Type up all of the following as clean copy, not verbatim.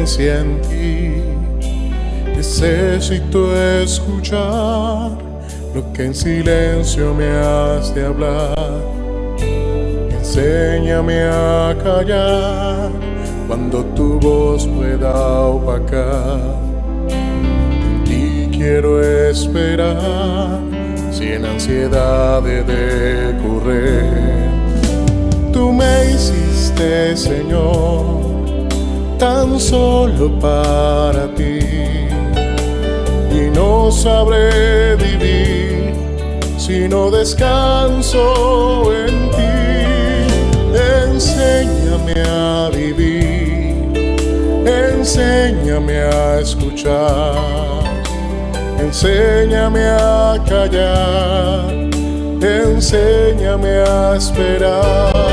experiencia en ti. Necesito escuchar lo que en silencio me has de hablar. Enséñame a callar cuando tu voz pueda opacar. En ti quiero esperar, sin ansiedad de correr. Tú me hiciste, Señor, tan solo para ti, y no sabré vivir si no descanso en ti. Enséñame a vivir, enséñame a escuchar, enséñame a callar, enséñame a esperar.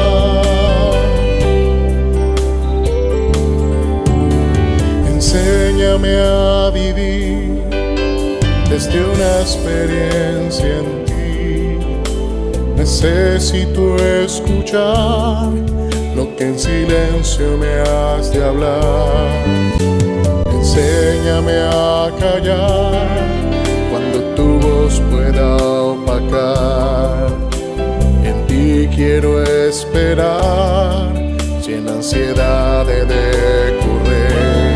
Enséñame a vivir desde una experiencia en ti. Necesito escuchar lo que en silencio me has de hablar. Enséñame a callar cuando tu voz pueda opacar. En ti quiero esperar, sin ansiedad de correr.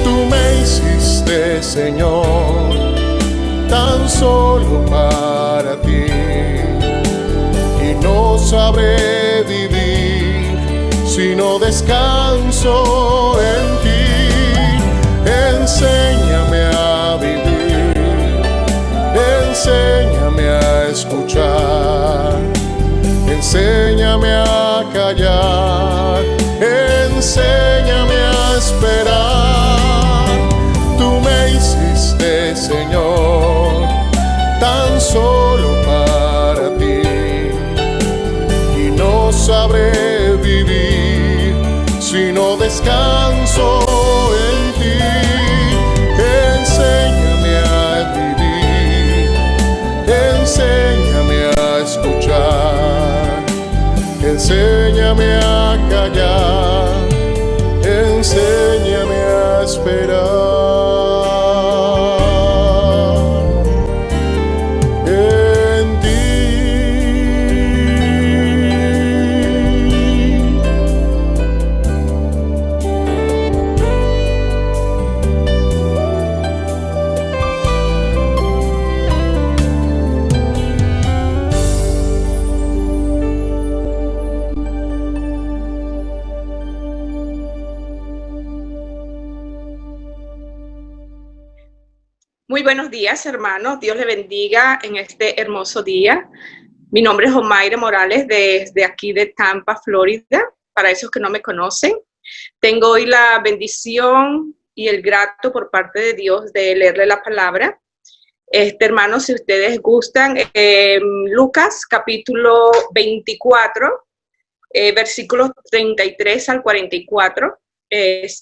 Tú me hiciste, Señor, tan solo para ti, y no sabré vivir si no descanso en ti. Enséñame a vivir, enséñame a escuchar, enséñame a callar, enséñame a esperar. Tú me hiciste, Señor, tan solo para ti, y no sabré vivir si no descanso en ti. Enséñame a vivir, enséñame a escuchar, enséñame a callar, enséñame a esperar. Muy buenos días, hermanos. Dios le bendiga en este hermoso día. Mi nombre es Omaire Morales, desde aquí de Tampa, Florida. Para esos que no me conocen, tengo hoy la bendición y el grato por parte de Dios de leerle la palabra. Hermanos, si ustedes gustan, Lucas capítulo 24, versículos 33 al 44.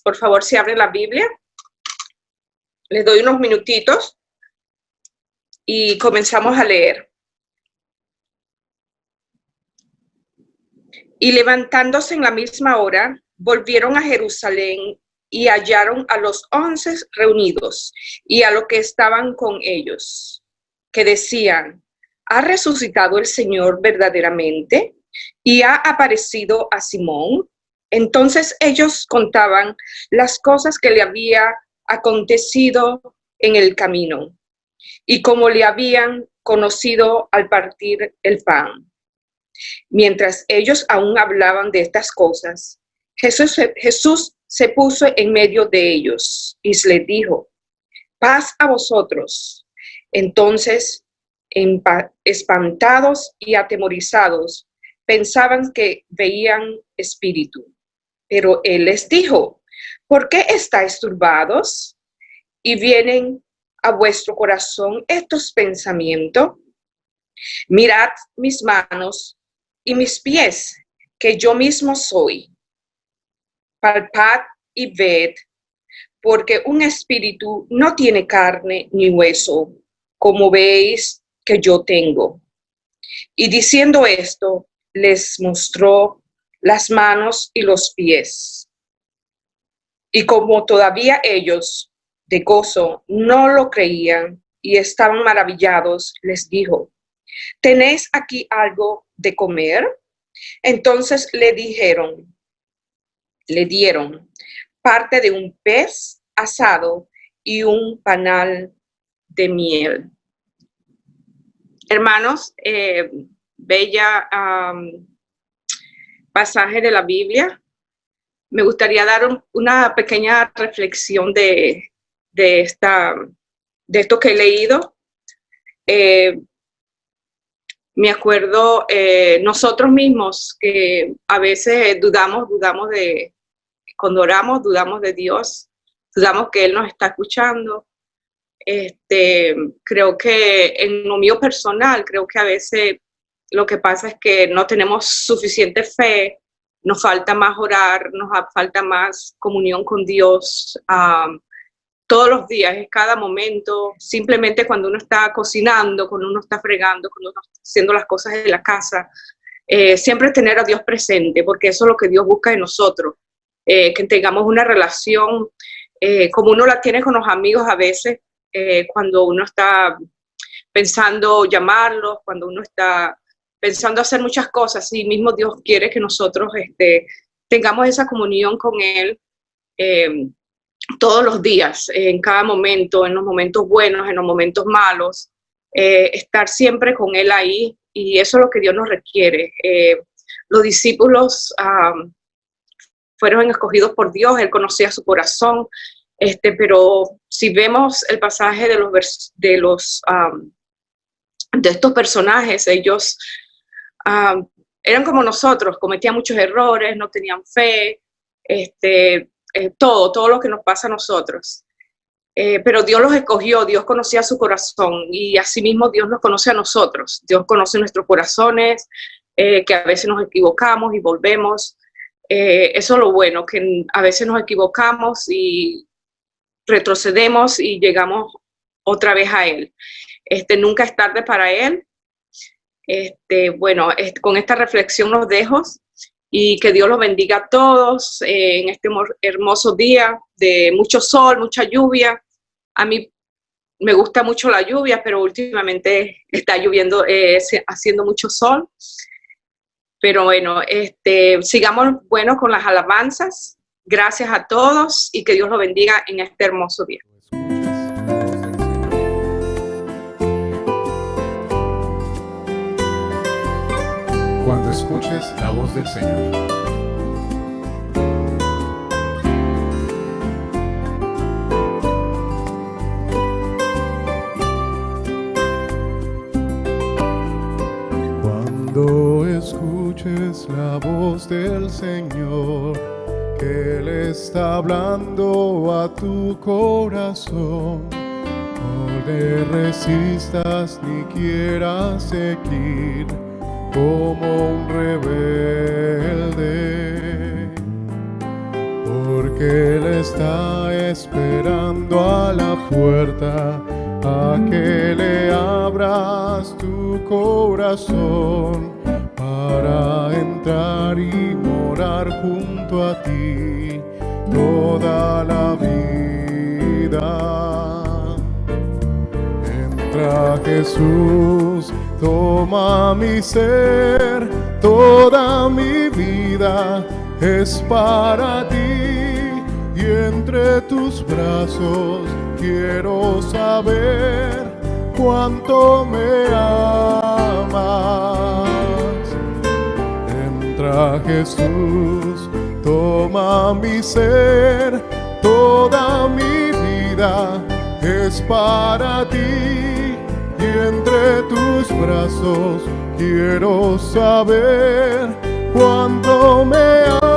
Por favor, si abren la Biblia. Les doy unos minutitos y comenzamos a leer. Y levantándose en la misma hora, volvieron a Jerusalén y hallaron a los 11 reunidos y a los que estaban con ellos, que decían: ¿ha resucitado el Señor verdaderamente y ha aparecido a Simón? Entonces ellos contaban las cosas que le había acontecido en el camino y cómo le habían conocido al partir el pan. Mientras ellos aún hablaban de estas cosas, Jesús se puso en medio de ellos y les dijo: paz a vosotros. Entonces, espantados y atemorizados, pensaban que veían espíritu. Pero él les dijo: ¿por qué estáis turbados? ¿Y vienen a vuestro corazón estos pensamientos? Mirad mis manos y mis pies, que yo mismo soy. Palpad y ved, porque un espíritu no tiene carne ni hueso, como veis que yo tengo. Y diciendo esto, les mostró las manos y los pies. Y como todavía ellos de gozo no lo creían y estaban maravillados, les dijo: ¿tenéis aquí algo de comer? Entonces le dieron parte de un pez asado y un panal de miel. Hermanos, bella pasaje de la Biblia. Me gustaría dar una pequeña reflexión de esto que he leído. Me acuerdo nosotros mismos que a veces dudamos cuando oramos, dudamos de Dios, dudamos que Él nos está escuchando. Creo que en lo mío personal, creo que a veces lo que pasa es que no tenemos suficiente fe, nos falta más orar, nos falta más comunión con Dios todos los días, en cada momento, simplemente cuando uno está cocinando, cuando uno está fregando, cuando uno está haciendo las cosas de la casa, siempre tener a Dios presente, porque eso es lo que Dios busca en nosotros, que tengamos una relación como uno la tiene con los amigos a veces, cuando uno está pensando llamarlos, cuando uno está pensando hacer muchas cosas, y mismo Dios quiere que nosotros tengamos esa comunión con Él todos los días, en cada momento, en los momentos buenos, en los momentos malos, estar siempre con Él ahí, y eso es lo que Dios nos requiere. Los discípulos fueron escogidos por Dios, Él conocía su corazón, pero si vemos el pasaje de estos personajes, ellos eran como nosotros, cometían muchos errores, no tenían fe, todo lo que nos pasa a nosotros. Pero Dios los escogió, Dios conocía su corazón, y asimismo Dios nos conoce a nosotros. Dios conoce nuestros corazones, que a veces nos equivocamos y volvemos. Eso es lo bueno, que a veces nos equivocamos y retrocedemos y llegamos otra vez a Él. Nunca es tarde para Él. Bueno, con esta reflexión los dejo, y que Dios los bendiga a todos en este hermoso día de mucho sol, mucha lluvia. A mí me gusta mucho la lluvia, pero últimamente está lloviendo, haciendo mucho sol. Pero bueno, sigamos con las alabanzas. Gracias a todos y que Dios los bendiga en este hermoso día. Cuando escuches la voz del Señor. Cuando escuches la voz del Señor, que Él está hablando a tu corazón, no le resistas ni quieras seguir como un rebelde, porque Él está esperando a la puerta a que le abras tu corazón para entrar y morar junto a ti toda la vida. Entra, Jesús, toma mi ser, toda mi vida es para ti, y entre tus brazos quiero saber cuánto me amas. Entra, Jesús, toma mi ser, toda mi vida es para ti, y entre tus brazos quiero saber cuánto me amas.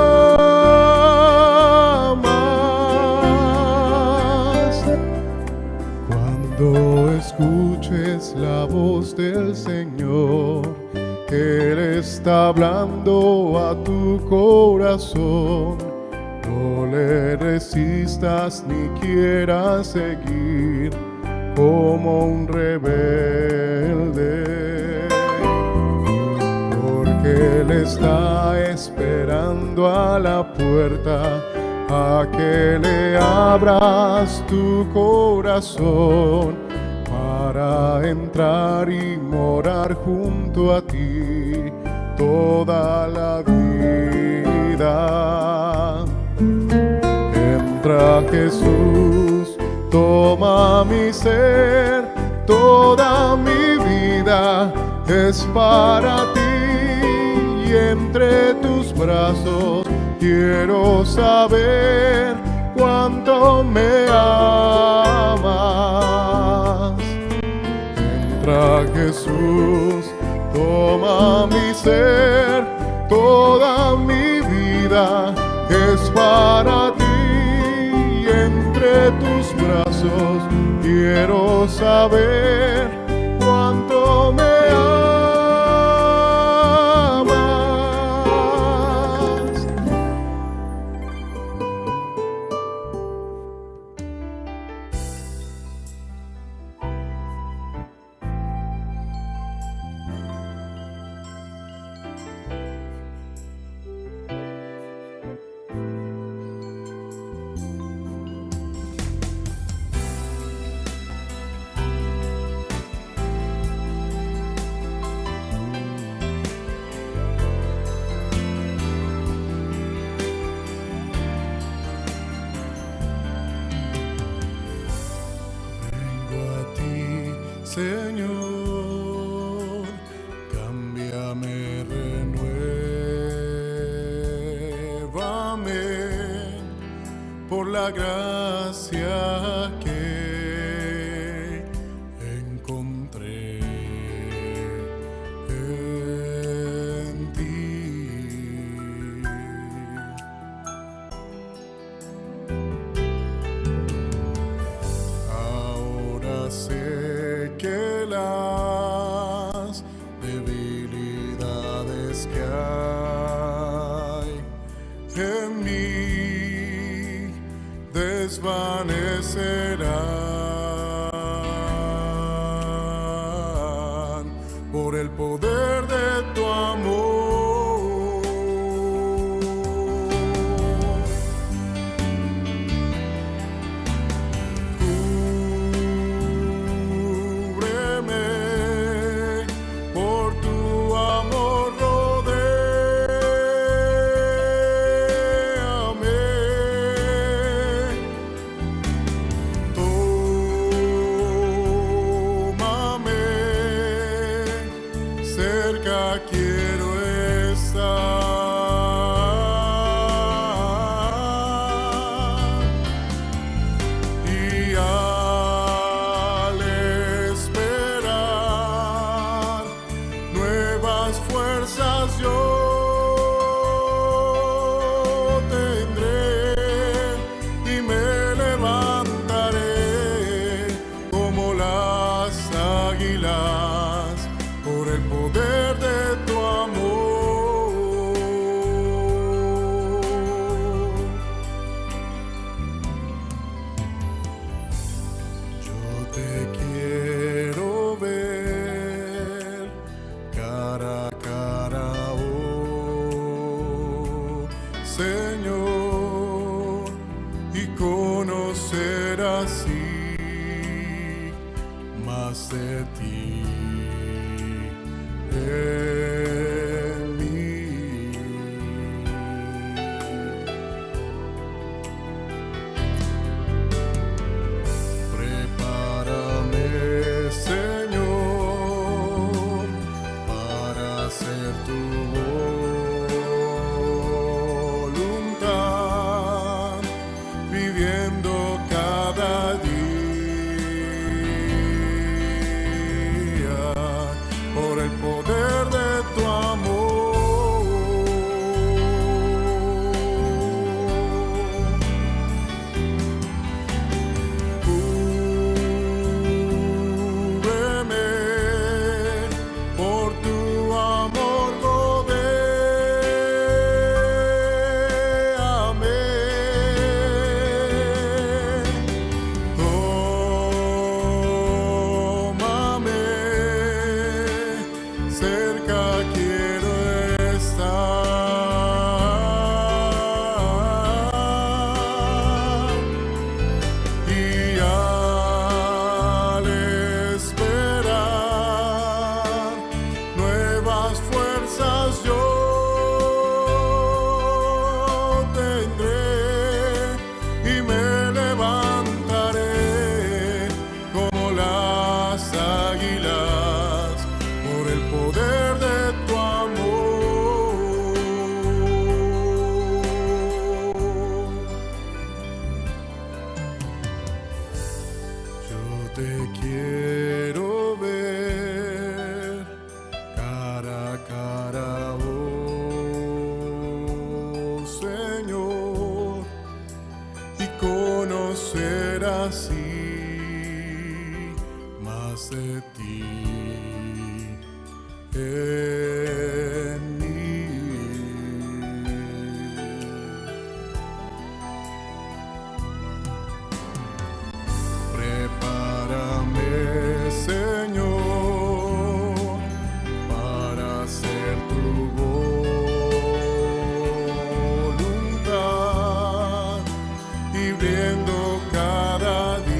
Cuando escuches la voz del Señor, que Él está hablando a tu corazón, no le resistas ni quieras seguir como un rebelde, porque Él está esperando a la puerta a que le abras tu corazón para entrar y morar junto a ti toda la vida. Entra, Jesús, toma mi ser, toda mi vida es para ti, y entre tus brazos quiero saber cuánto me amas. Entra, Jesús, toma mi ser, toda mi vida es para ti, y entre tus brazos quiero saber cuánto me amas. Señor, cámbiame, renuévame por la gracia que encontré en ti. Ahora sé que las debilidades que hay en mí desvanecerán por el poder de tu amor. Cerca quiero estar, y al esperar nuevas fuerzas yo tendré, y me levantaré como las águilas por el poder de tu amor. Yo te quiero ver cara a cara, oh Señor, y conocer así más de ti en mí. Prepárame, Señor, para hacer tu voluntad, viviendo cada día por el poder de más de ti en mí. Prepárame, Señor, para hacer tu voluntad, viviendo cada día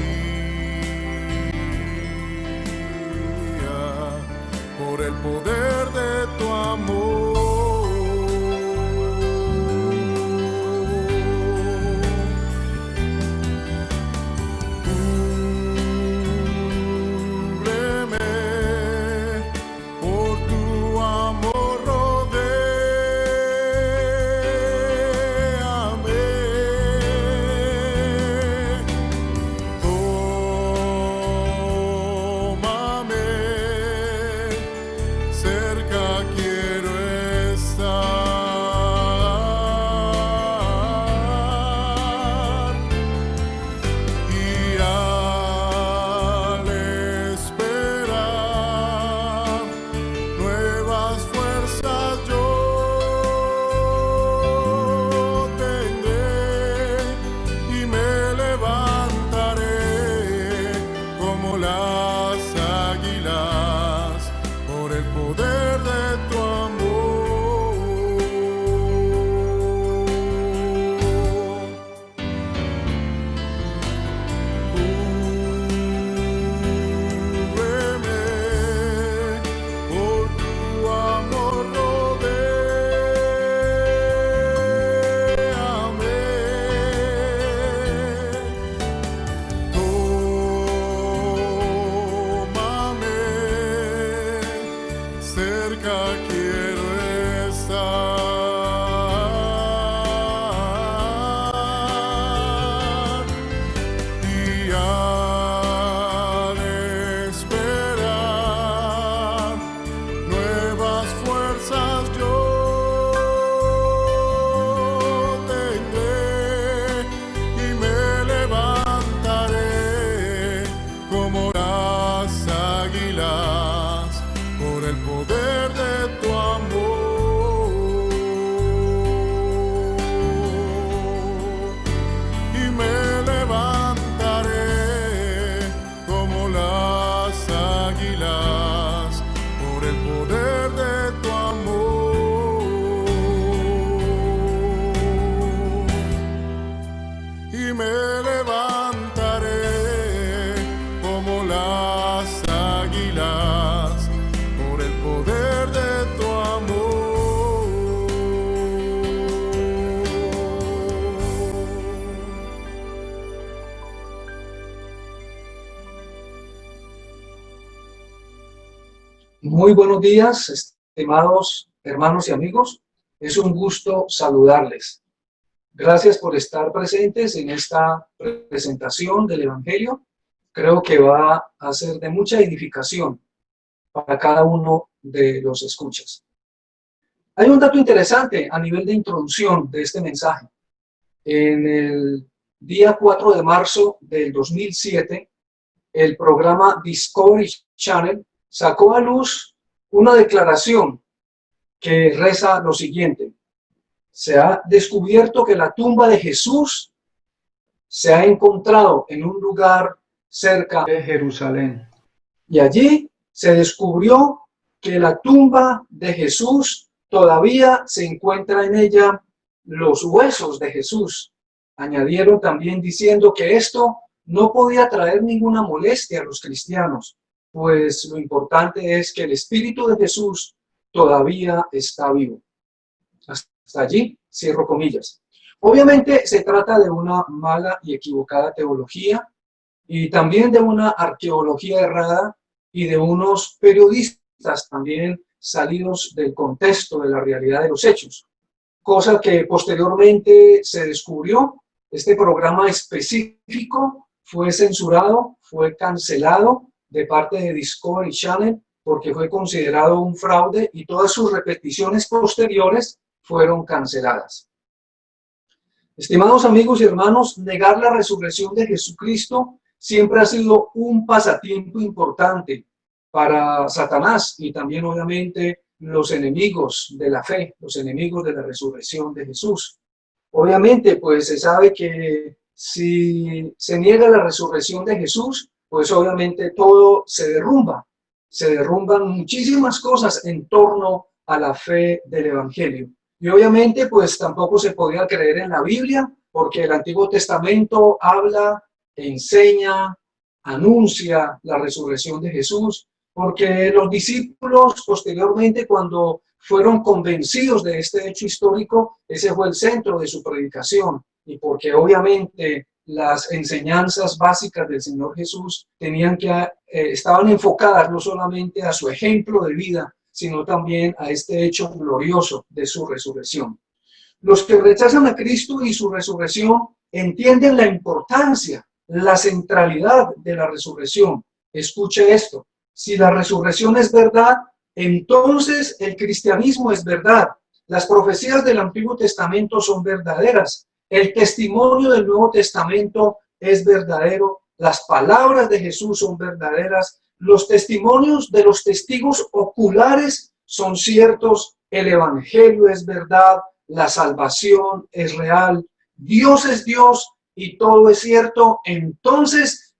por el poder de tu amor. Cúbreme, por tu amor rodéame. Tómame, cerca quiero estar. Y al esperar nuevas fuerzas yo tendré y me levantaré como las águilas por el poder de tu amor. Cúbreme, por tu amor rodéame. Tómame, cerca quiero estar. Y al esperar nuevas fuerzas yo tendré y me levantaré como las águilas por el poder de tu amor. Y me levantaré como las águilas por el poder de tu amor. Y me levantaré como las águilas por el poder de tu amor. Muy buenos días, estimados hermanos y amigos. Es un gusto saludarles. Gracias por estar presentes en esta presentación del Evangelio. Creo que va a ser de mucha edificación para cada uno de los escuchas. Hay un dato interesante a nivel de introducción de este mensaje. En el día 4 de marzo del 2007, el programa Discovery Channel sacó a luz una declaración que reza lo siguiente: se ha descubierto que la tumba de Jesús se ha encontrado en un lugar cerca de Jerusalén. Y allí se descubrió que la tumba de Jesús todavía se encuentra en ella los huesos de Jesús. Añadieron también diciendo que esto no podía traer ninguna molestia a los cristianos, pues lo importante es que el Espíritu de Jesús todavía está vivo. Hasta allí cierro comillas. Obviamente se trata de una mala y equivocada teología y también de una arqueología errada y de unos periodistas también salidos del contexto de la realidad de los hechos, cosa que posteriormente se descubrió. Este programa específico fue censurado, fue cancelado de parte de Discovery Channel porque fue considerado un fraude y todas sus repeticiones posteriores fueron canceladas. Estimados amigos y hermanos, negar la resurrección de Jesucristo siempre ha sido un pasatiempo importante para Satanás y también obviamente los enemigos de la fe, los enemigos de la resurrección de Jesús. Obviamente, pues se sabe que si se niega la resurrección de Jesús, pues obviamente todo se derrumban muchísimas cosas en torno a la fe del Evangelio. Y obviamente, pues tampoco se podía creer en la Biblia, porque el Antiguo Testamento habla, enseña, anuncia la resurrección de Jesús, porque los discípulos posteriormente, cuando fueron convencidos de este hecho histórico, ese fue el centro de su predicación, y porque obviamente las enseñanzas básicas del Señor Jesús estaban enfocadas no solamente a su ejemplo de vida, sino también a este hecho glorioso de su resurrección. Los que rechazan a Cristo y su resurrección entienden la importancia, la centralidad de la resurrección. Escuche esto: si la resurrección es verdad, entonces el cristianismo es verdad. Las profecías del Antiguo Testamento son verdaderas. El testimonio del Nuevo Testamento es verdadero. Las palabras de Jesús son verdaderas. Los testimonios de los testigos oculares son ciertos. El Evangelio es verdad. La salvación es real. Dios es Dios y todo es cierto. Entonces,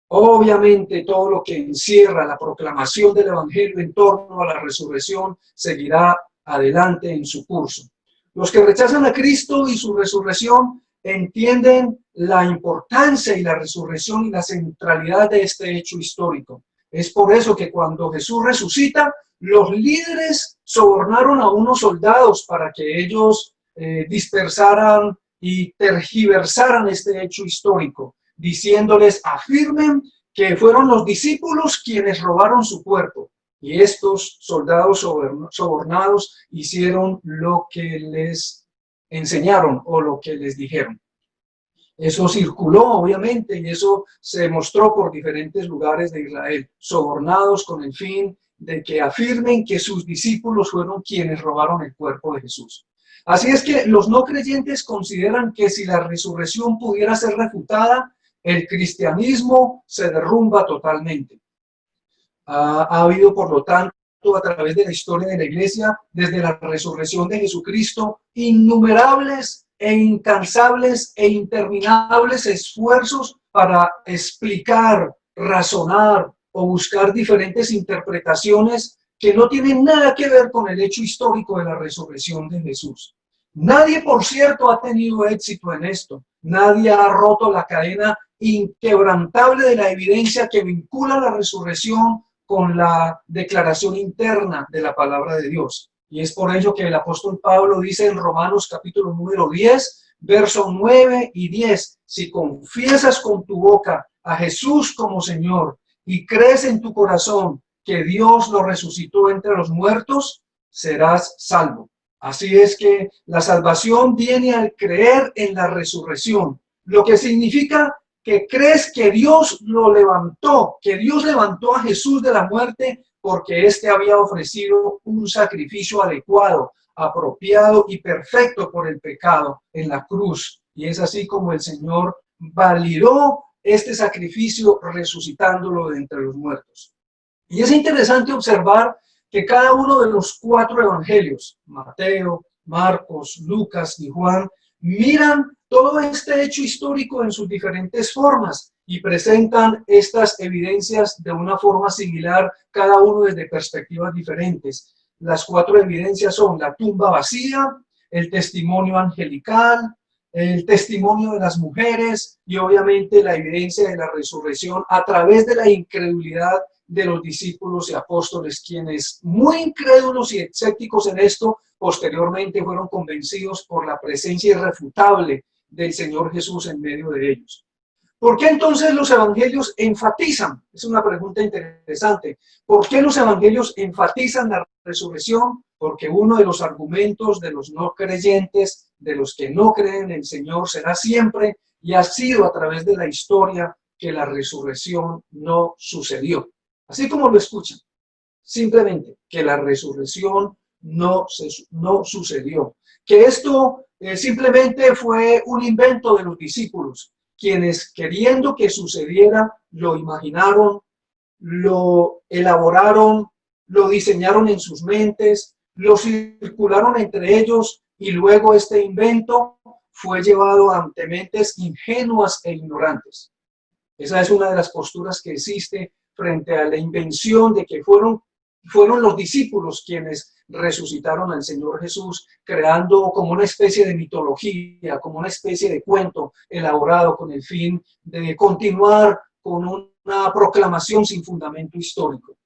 obviamente, todo lo que encierra la proclamación del Evangelio en torno a la resurrección seguirá adelante en su curso. Los que rechazan a Cristo y su resurrección entienden la importancia y la resurrección y la centralidad de este hecho histórico. Es por eso que cuando Jesús resucita, los líderes sobornaron a unos soldados para que ellos dispersaran y tergiversaran este hecho histórico, diciéndoles: afirmen que fueron los discípulos quienes robaron su cuerpo. Y estos soldados sobornados hicieron lo que les enseñaron o lo que les dijeron. Eso circuló, obviamente, y eso se mostró por diferentes lugares de Israel, sobornados con el fin de que afirmen que sus discípulos fueron quienes robaron el cuerpo de Jesús. Así es que los no creyentes consideran que si la resurrección pudiera ser refutada, el cristianismo se derrumba totalmente. Ha habido, por lo tanto, a través de la historia de la Iglesia, desde la resurrección de Jesucristo, innumerables e incansables e interminables esfuerzos para explicar, razonar o buscar diferentes interpretaciones que no tienen nada que ver con el hecho histórico de la resurrección de Jesús. Nadie, por cierto, ha tenido éxito en esto. Nadie ha roto la cadena inquebrantable de la evidencia que vincula la resurrección con la declaración interna de la palabra de Dios. Y es por ello que el apóstol Pablo dice en Romanos capítulo número 10, versos 9 y 10, si confiesas con tu boca a Jesús como Señor y crees en tu corazón que Dios lo resucitó entre los muertos, serás salvo. Así es que la salvación viene al creer en la resurrección, lo que significa que crees que Dios lo levantó, que Dios levantó a Jesús de la muerte porque éste había ofrecido un sacrificio adecuado, apropiado y perfecto por el pecado en la cruz. Y es así como el Señor validó este sacrificio resucitándolo de entre los muertos. Y es interesante observar que cada uno de los 4 evangelios, Mateo, Marcos, Lucas y Juan, miran todo este hecho histórico en sus diferentes formas y presentan estas evidencias de una forma similar, cada uno desde perspectivas diferentes. Las 4 evidencias son la tumba vacía, el testimonio angelical, el testimonio de las mujeres y obviamente la evidencia de la resurrección a través de la incredulidad de los discípulos y apóstoles, quienes, muy incrédulos y escépticos en esto, posteriormente fueron convencidos por la presencia irrefutable del Señor Jesús en medio de ellos. ¿Por qué entonces los evangelios enfatizan? Es una pregunta interesante. ¿Por qué los evangelios enfatizan la resurrección? Porque uno de los argumentos de los no creyentes, de los que no creen en el Señor, será siempre y ha sido a través de la historia que la resurrección no sucedió. Así como lo escuchan, simplemente que la resurrección no sucedió, que esto simplemente fue un invento de los discípulos, quienes queriendo que sucediera, lo imaginaron, lo elaboraron, lo diseñaron en sus mentes, lo circularon entre ellos y luego este invento fue llevado ante mentes ingenuas e ignorantes. Esa es una de las posturas que existe frente a la invención de que fueron los discípulos quienes resucitaron al Señor Jesús, creando como una especie de mitología, como una especie de cuento elaborado con el fin de continuar con una proclamación sin fundamento histórico.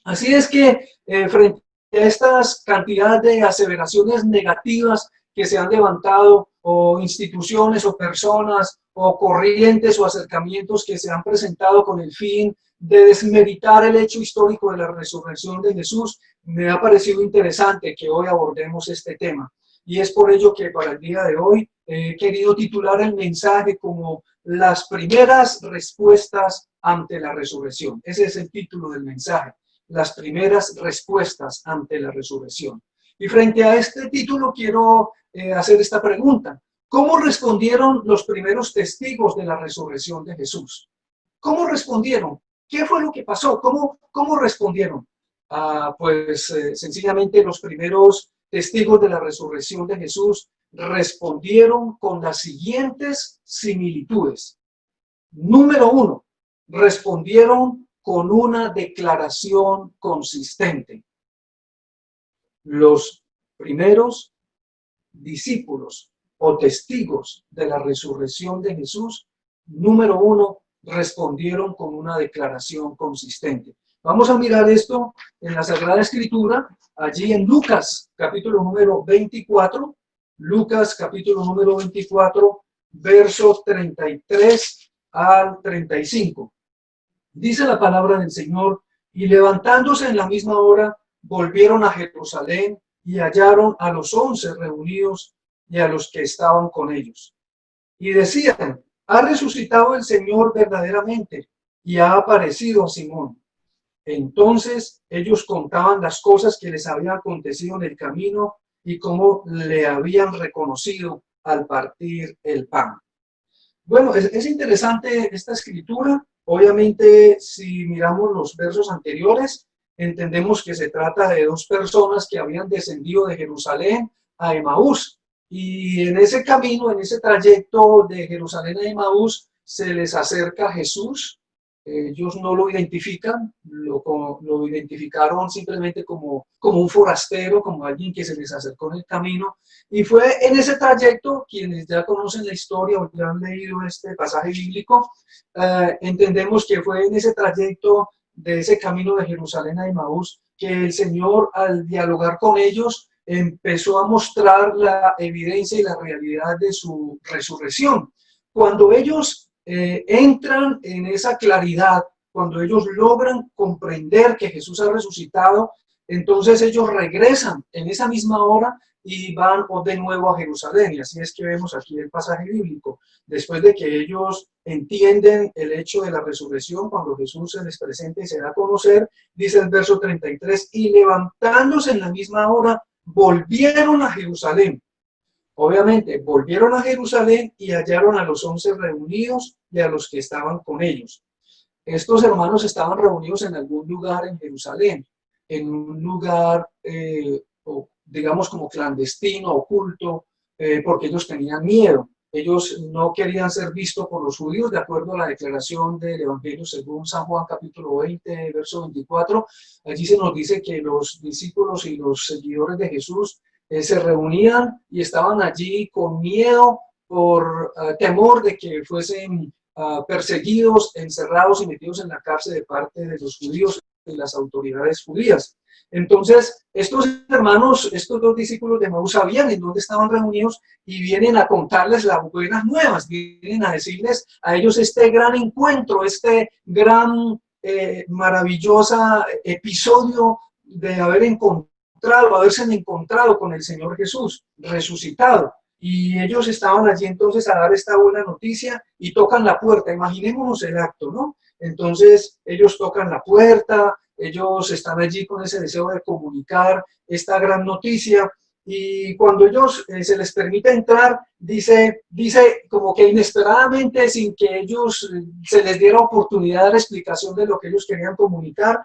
Así es que frente a estas cantidades de aseveraciones negativas que se han levantado, o instituciones o personas o corrientes o acercamientos que se han presentado con el fin de desmeritar el hecho histórico de la resurrección de Jesús, me ha parecido interesante que hoy abordemos este tema. Y es por ello que para el día de hoy he querido titular el mensaje como las primeras respuestas ante la resurrección. Ese es el título del mensaje, las primeras respuestas ante la resurrección. Y frente a este título quiero hacer esta pregunta. ¿Cómo respondieron los primeros testigos de la resurrección de Jesús? ¿Cómo respondieron? ¿Qué fue lo que pasó? ¿Cómo respondieron? Sencillamente los primeros testigos de la resurrección de Jesús respondieron con las siguientes similitudes. Número 1, respondieron con una declaración consistente. Los primeros discípulos o testigos de la resurrección de Jesús, número 1, respondieron con una declaración consistente. Vamos a mirar esto en la Sagrada Escritura, allí en Lucas, capítulo número 24, Lucas, capítulo número 24, versos 33 al 35. Dice la palabra del Señor, y levantándose en la misma hora, volvieron a Jerusalén y hallaron a los 11 reunidos y a los que estaban con ellos. Y decían, ha resucitado el Señor verdaderamente y ha aparecido a Simón. Entonces ellos contaban las cosas que les habían acontecido en el camino y cómo le habían reconocido al partir el pan. Bueno, es interesante esta escritura. Obviamente, si miramos los versos anteriores, entendemos que se trata de dos personas que habían descendido de Jerusalén a Emaús. Y en ese camino, en ese trayecto de Jerusalén a Emaús, se les acerca Jesús. Ellos no lo identifican, lo identificaron simplemente como un forastero, como alguien que se les acercó en el camino. Y fue en ese trayecto, quienes ya conocen la historia o ya han leído este pasaje bíblico, entendemos que fue en ese trayecto de ese camino de Jerusalén a Emaús que el Señor, al dialogar con ellos, empezó a mostrar la evidencia y la realidad de su resurrección. Cuando ellos entran en esa claridad, cuando ellos logran comprender que Jesús ha resucitado, entonces ellos regresan en esa misma hora y van de nuevo a Jerusalén. Y así es que vemos aquí el pasaje bíblico. Después de que ellos entienden el hecho de la resurrección, cuando Jesús se les presenta y se da a conocer, dice el verso 33, y levantándose en la misma hora, volvieron a Jerusalén. Obviamente, volvieron a Jerusalén y hallaron a los 11 reunidos y a los que estaban con ellos. Estos hermanos estaban reunidos en algún lugar en Jerusalén, en un lugar, digamos, como clandestino, oculto, porque ellos tenían miedo. Ellos no querían ser vistos por los judíos, de acuerdo a la declaración del Evangelio según San Juan, capítulo 20, verso 24. Allí se nos dice que los discípulos y los seguidores de Jesús se reunían y estaban allí con miedo por temor de que fuesen perseguidos, encerrados y metidos en la cárcel de parte de los judíos y las autoridades judías. Entonces, estos hermanos, estos dos discípulos de Emaús sabían en dónde estaban reunidos y vienen a contarles las buenas nuevas, vienen a decirles a ellos este gran encuentro, este gran maravilloso episodio de haberse encontrado con el Señor Jesús resucitado. Y ellos estaban allí entonces a dar esta buena noticia y tocan la puerta. Imaginémonos el acto, ¿no? Entonces ellos tocan la puerta, ellos están allí con ese deseo de comunicar esta gran noticia y cuando ellos se les permite entrar, dice como que inesperadamente, sin que ellos se les diera oportunidad de dar explicación de lo que ellos querían comunicar,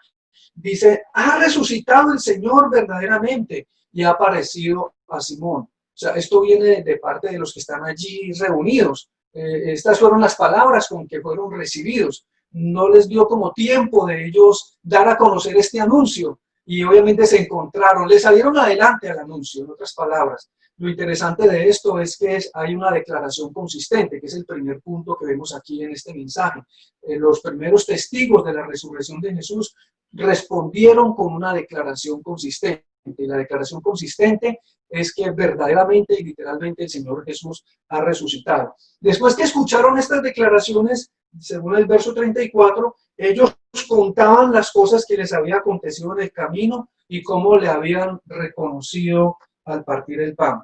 dice, ha resucitado el Señor verdaderamente y ha aparecido a Simón. O sea, esto viene de parte de los que están allí reunidos. Estas fueron las palabras con que fueron recibidos. No les dio como tiempo de ellos dar a conocer este anuncio y obviamente se encontraron, le salieron adelante al anuncio, en otras palabras. Lo interesante de esto es que hay una declaración consistente, que es el primer punto que vemos aquí en este mensaje. Los primeros testigos de la resurrección de Jesús respondieron con una declaración consistente. Y la declaración consistente es que verdaderamente y literalmente el Señor Jesús ha resucitado. Después que escucharon estas declaraciones, según el verso 34, ellos contaban las cosas que les había acontecido en el camino y cómo le habían reconocido al partir el pan.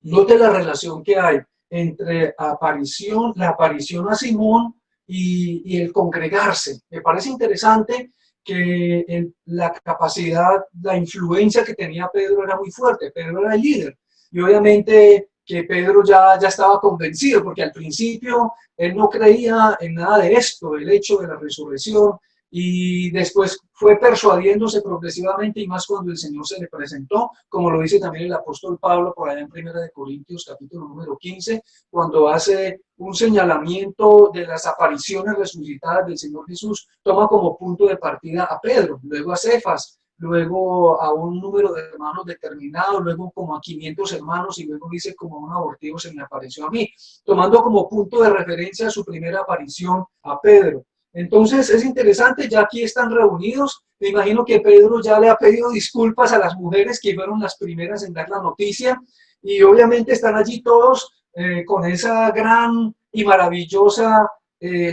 Note la relación que hay entre la aparición a Simón y el congregarse. Me parece interesante que la capacidad, la influencia que tenía Pedro era muy fuerte. Pedro era el líder y obviamente que Pedro ya estaba convencido, porque al principio él no creía en nada de esto, el hecho de la resurrección, y después fue persuadiéndose progresivamente, y más cuando el Señor se le presentó, como lo dice también el apóstol Pablo por allá en 1 Corintios capítulo número 15, cuando hace un señalamiento de las apariciones resucitadas del Señor Jesús, toma como punto de partida a Pedro, luego a Cefas, luego a un número de hermanos determinado, luego como a 500 hermanos, y luego dice como un abortivo se me apareció a mí, tomando como punto de referencia su primera aparición a Pedro. Entonces es interesante, ya aquí están reunidos, me imagino que Pedro ya le ha pedido disculpas a las mujeres que fueron las primeras en dar la noticia, y obviamente están allí todos con esa gran y maravillosa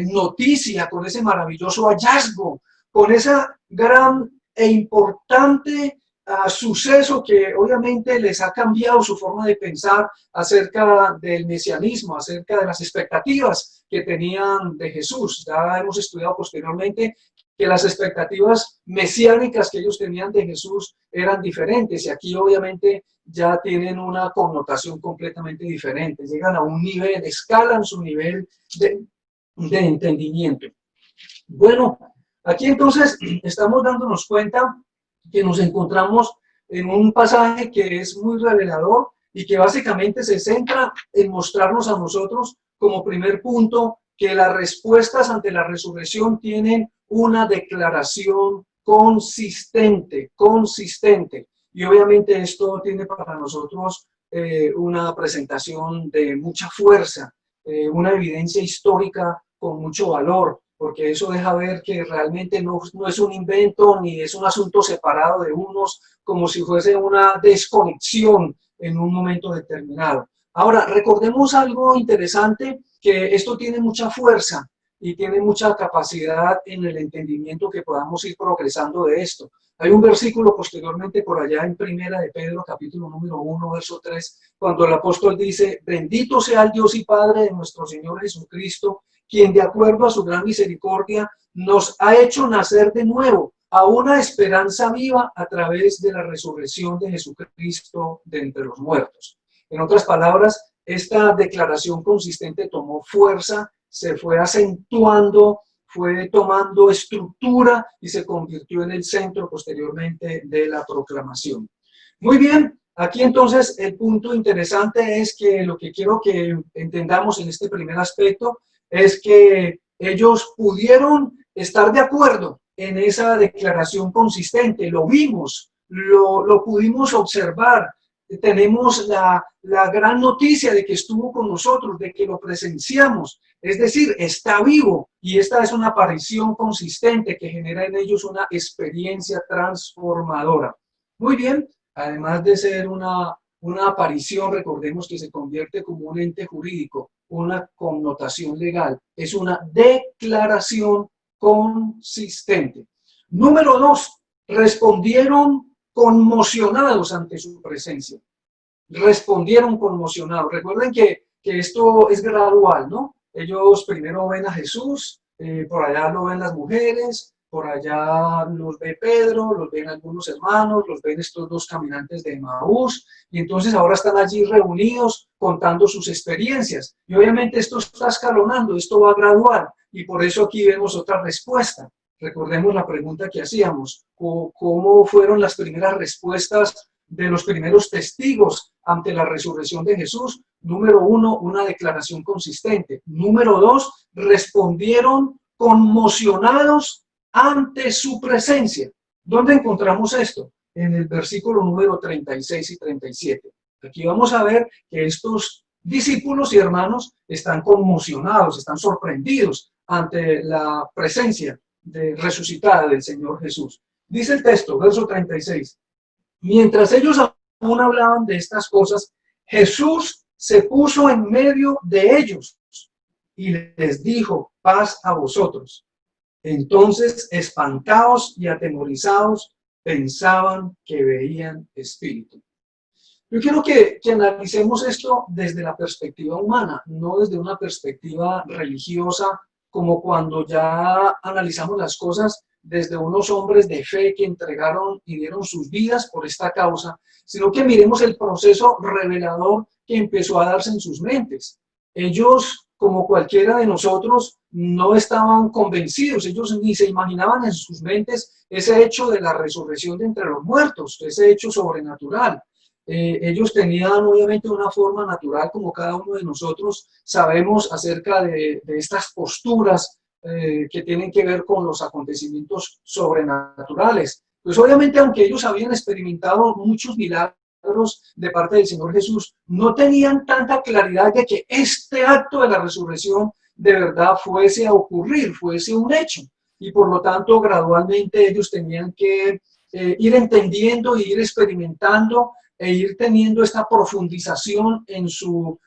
noticia, con ese maravilloso hallazgo, con esa gran e importante suceso que obviamente les ha cambiado su forma de pensar acerca del mesianismo, acerca de las expectativas que tenían de Jesús. Ya hemos estudiado posteriormente que las expectativas mesiánicas que ellos tenían de Jesús eran diferentes, y aquí obviamente ya tienen una connotación completamente diferente, llegan a un nivel, escalan su nivel de entendimiento. Bueno, aquí entonces estamos dándonos cuenta que nos encontramos en un pasaje que es muy revelador y que básicamente se centra en mostrarnos a nosotros como primer punto que las respuestas ante la resurrección tienen una declaración consistente. Y obviamente esto tiene para nosotros una presentación de mucha fuerza, una evidencia histórica con mucho valor, porque eso deja ver que realmente no es un invento ni es un asunto separado de unos, como si fuese una desconexión en un momento determinado. Ahora, recordemos algo interesante, que esto tiene mucha fuerza y tiene mucha capacidad en el entendimiento que podamos ir progresando de esto. Hay un versículo posteriormente por allá en Primera de Pedro, capítulo número 1, verso 3, cuando el apóstol dice: bendito sea el Dios y Padre de nuestro Señor Jesucristo, quien de acuerdo a su gran misericordia nos ha hecho nacer de nuevo a una esperanza viva a través de la resurrección de Jesucristo de entre los muertos. En otras palabras, esta declaración consistente tomó fuerza, se fue acentuando, fue tomando estructura y se convirtió en el centro posteriormente de la proclamación. Muy bien, aquí entonces el punto interesante es que lo que quiero que entendamos en este primer aspecto es que ellos pudieron estar de acuerdo en esa declaración consistente, lo vimos, lo pudimos observar, tenemos la gran noticia de que estuvo con nosotros, de que lo presenciamos, es decir, está vivo, y esta es una aparición consistente que genera en ellos una experiencia transformadora. Muy bien, además de ser una aparición, recordemos que se convierte como un ente jurídico, una connotación legal, es una declaración consistente. Número 2, respondieron conmocionados ante su presencia. Respondieron conmocionados. Recuerden que esto es gradual, ¿no? Ellos primero ven a Jesús, por allá lo ven las mujeres, por allá los ve Pedro, los ven algunos hermanos, los ven estos dos caminantes de Emaús, y entonces ahora están allí reunidos contando sus experiencias. Y obviamente esto está escalonando, esto va a graduar, y por eso aquí vemos otra respuesta. Recordemos la pregunta que hacíamos, ¿cómo fueron las primeras respuestas de los primeros testigos ante la resurrección de Jesús? Número 1, una declaración consistente. Número 2, respondieron conmocionados ante su presencia. ¿Dónde encontramos esto? En el versículo número 36 y 37. Aquí vamos a ver que estos discípulos y hermanos están conmocionados, están sorprendidos ante la presencia resucitada del Señor Jesús. Dice el texto, verso 36. Mientras ellos aún hablaban de estas cosas, Jesús se puso en medio de ellos y les dijo: paz a vosotros. Entonces, espantados y atemorizados, pensaban que veían espíritu. Yo quiero que analicemos esto desde la perspectiva humana, no desde una perspectiva religiosa, como cuando ya analizamos las cosas desde unos hombres de fe que entregaron y dieron sus vidas por esta causa, sino que miremos el proceso revelador que empezó a darse en sus mentes. Ellos, como cualquiera de nosotros, no estaban convencidos, ellos ni se imaginaban en sus mentes ese hecho de la resurrección de entre los muertos, ese hecho sobrenatural. Ellos tenían obviamente una forma natural, como cada uno de nosotros sabemos acerca de estas posturas que tienen que ver con los acontecimientos sobrenaturales. Pues obviamente, aunque ellos habían experimentado muchos milagros de parte del Señor Jesús, no tenían tanta claridad de que este acto de la resurrección de verdad fuese a ocurrir, fuese un hecho. Y por lo tanto, gradualmente ellos tenían que ir entendiendo e ir experimentando e ir teniendo esta profundización en su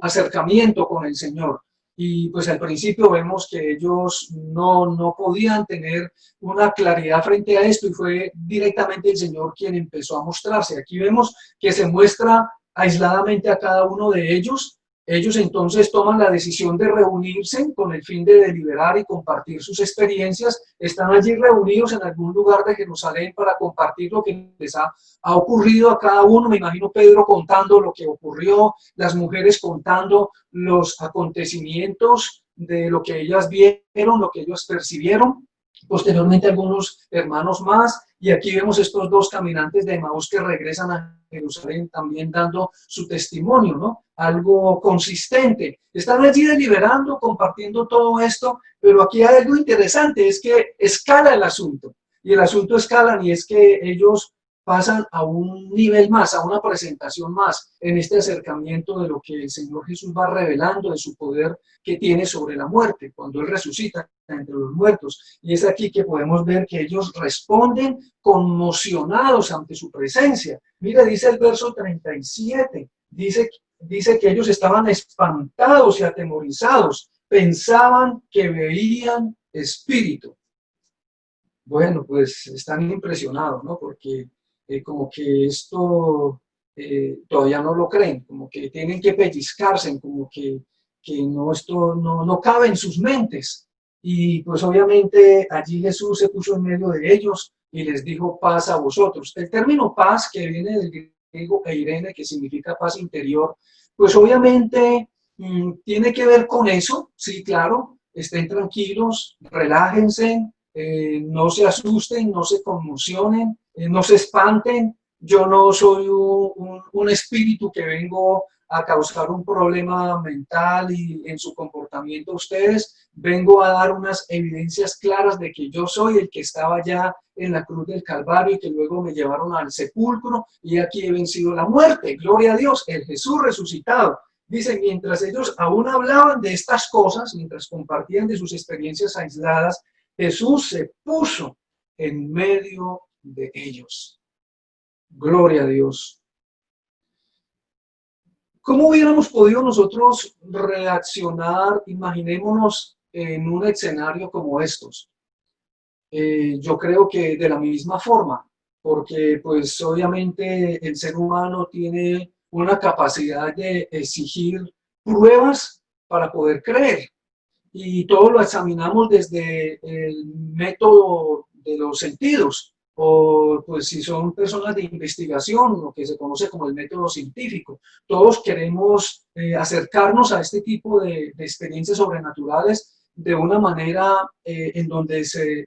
acercamiento con el Señor. Y pues al principio vemos que ellos no podían tener una claridad frente a esto, y fue directamente el Señor quien empezó a mostrarse. Aquí vemos que se muestra aisladamente a cada uno de ellos. Ellos entonces toman la decisión de reunirse con el fin de deliberar y compartir sus experiencias. Están allí reunidos en algún lugar de Jerusalén para compartir lo que les ha ocurrido a cada uno. Me imagino Pedro contando lo que ocurrió, las mujeres contando los acontecimientos de lo que ellas vieron, lo que ellos percibieron. Posteriormente algunos hermanos más, y aquí vemos estos dos caminantes de Emaús que regresan a Jerusalén también dando su testimonio, ¿no? Algo consistente. Están allí deliberando, compartiendo todo esto, pero aquí hay algo interesante, es que escala el asunto, y el asunto escala, y es que ellos pasan a un nivel más, a una presentación más en este acercamiento de lo que el Señor Jesús va revelando de su poder que tiene sobre la muerte, cuando Él resucita entre los muertos. Y es aquí que podemos ver que ellos responden conmocionados ante su presencia. Mira, dice el verso 37, dice que ellos estaban espantados y atemorizados, pensaban que veían espíritu. Bueno, pues están impresionados, ¿no? Porque como que esto todavía no lo creen, como que tienen que pellizcarse, como que no, esto no cabe en sus mentes. Y pues obviamente allí Jesús se puso en medio de ellos y les dijo: paz a vosotros. El término paz, que viene del griego eirene, que significa paz interior, pues obviamente tiene que ver con eso, sí, claro. Estén tranquilos, relájense, no se asusten, no se conmocionen, no se espanten. Yo no soy un espíritu que vengo a causar un problema mental y en su comportamiento a ustedes. Vengo a dar unas evidencias claras de que yo soy el que estaba ya en la cruz del Calvario y que luego me llevaron al sepulcro, y aquí he vencido la muerte. Gloria a Dios, el Jesús resucitado. Dice, mientras ellos aún hablaban de estas cosas, mientras compartían de sus experiencias aisladas, Jesús se puso en medio de ellos. Gloria a Dios. ¿Cómo hubiéramos podido nosotros reaccionar? Imaginémonos en un escenario como estos. Yo creo que de la misma forma, porque pues obviamente el ser humano tiene una capacidad de exigir pruebas para poder creer. y todo lo examinamos desde el método de los sentidos, o pues si son personas de investigación, lo que se conoce como el método científico. Todos queremos acercarnos a este tipo de experiencias sobrenaturales de una manera en donde se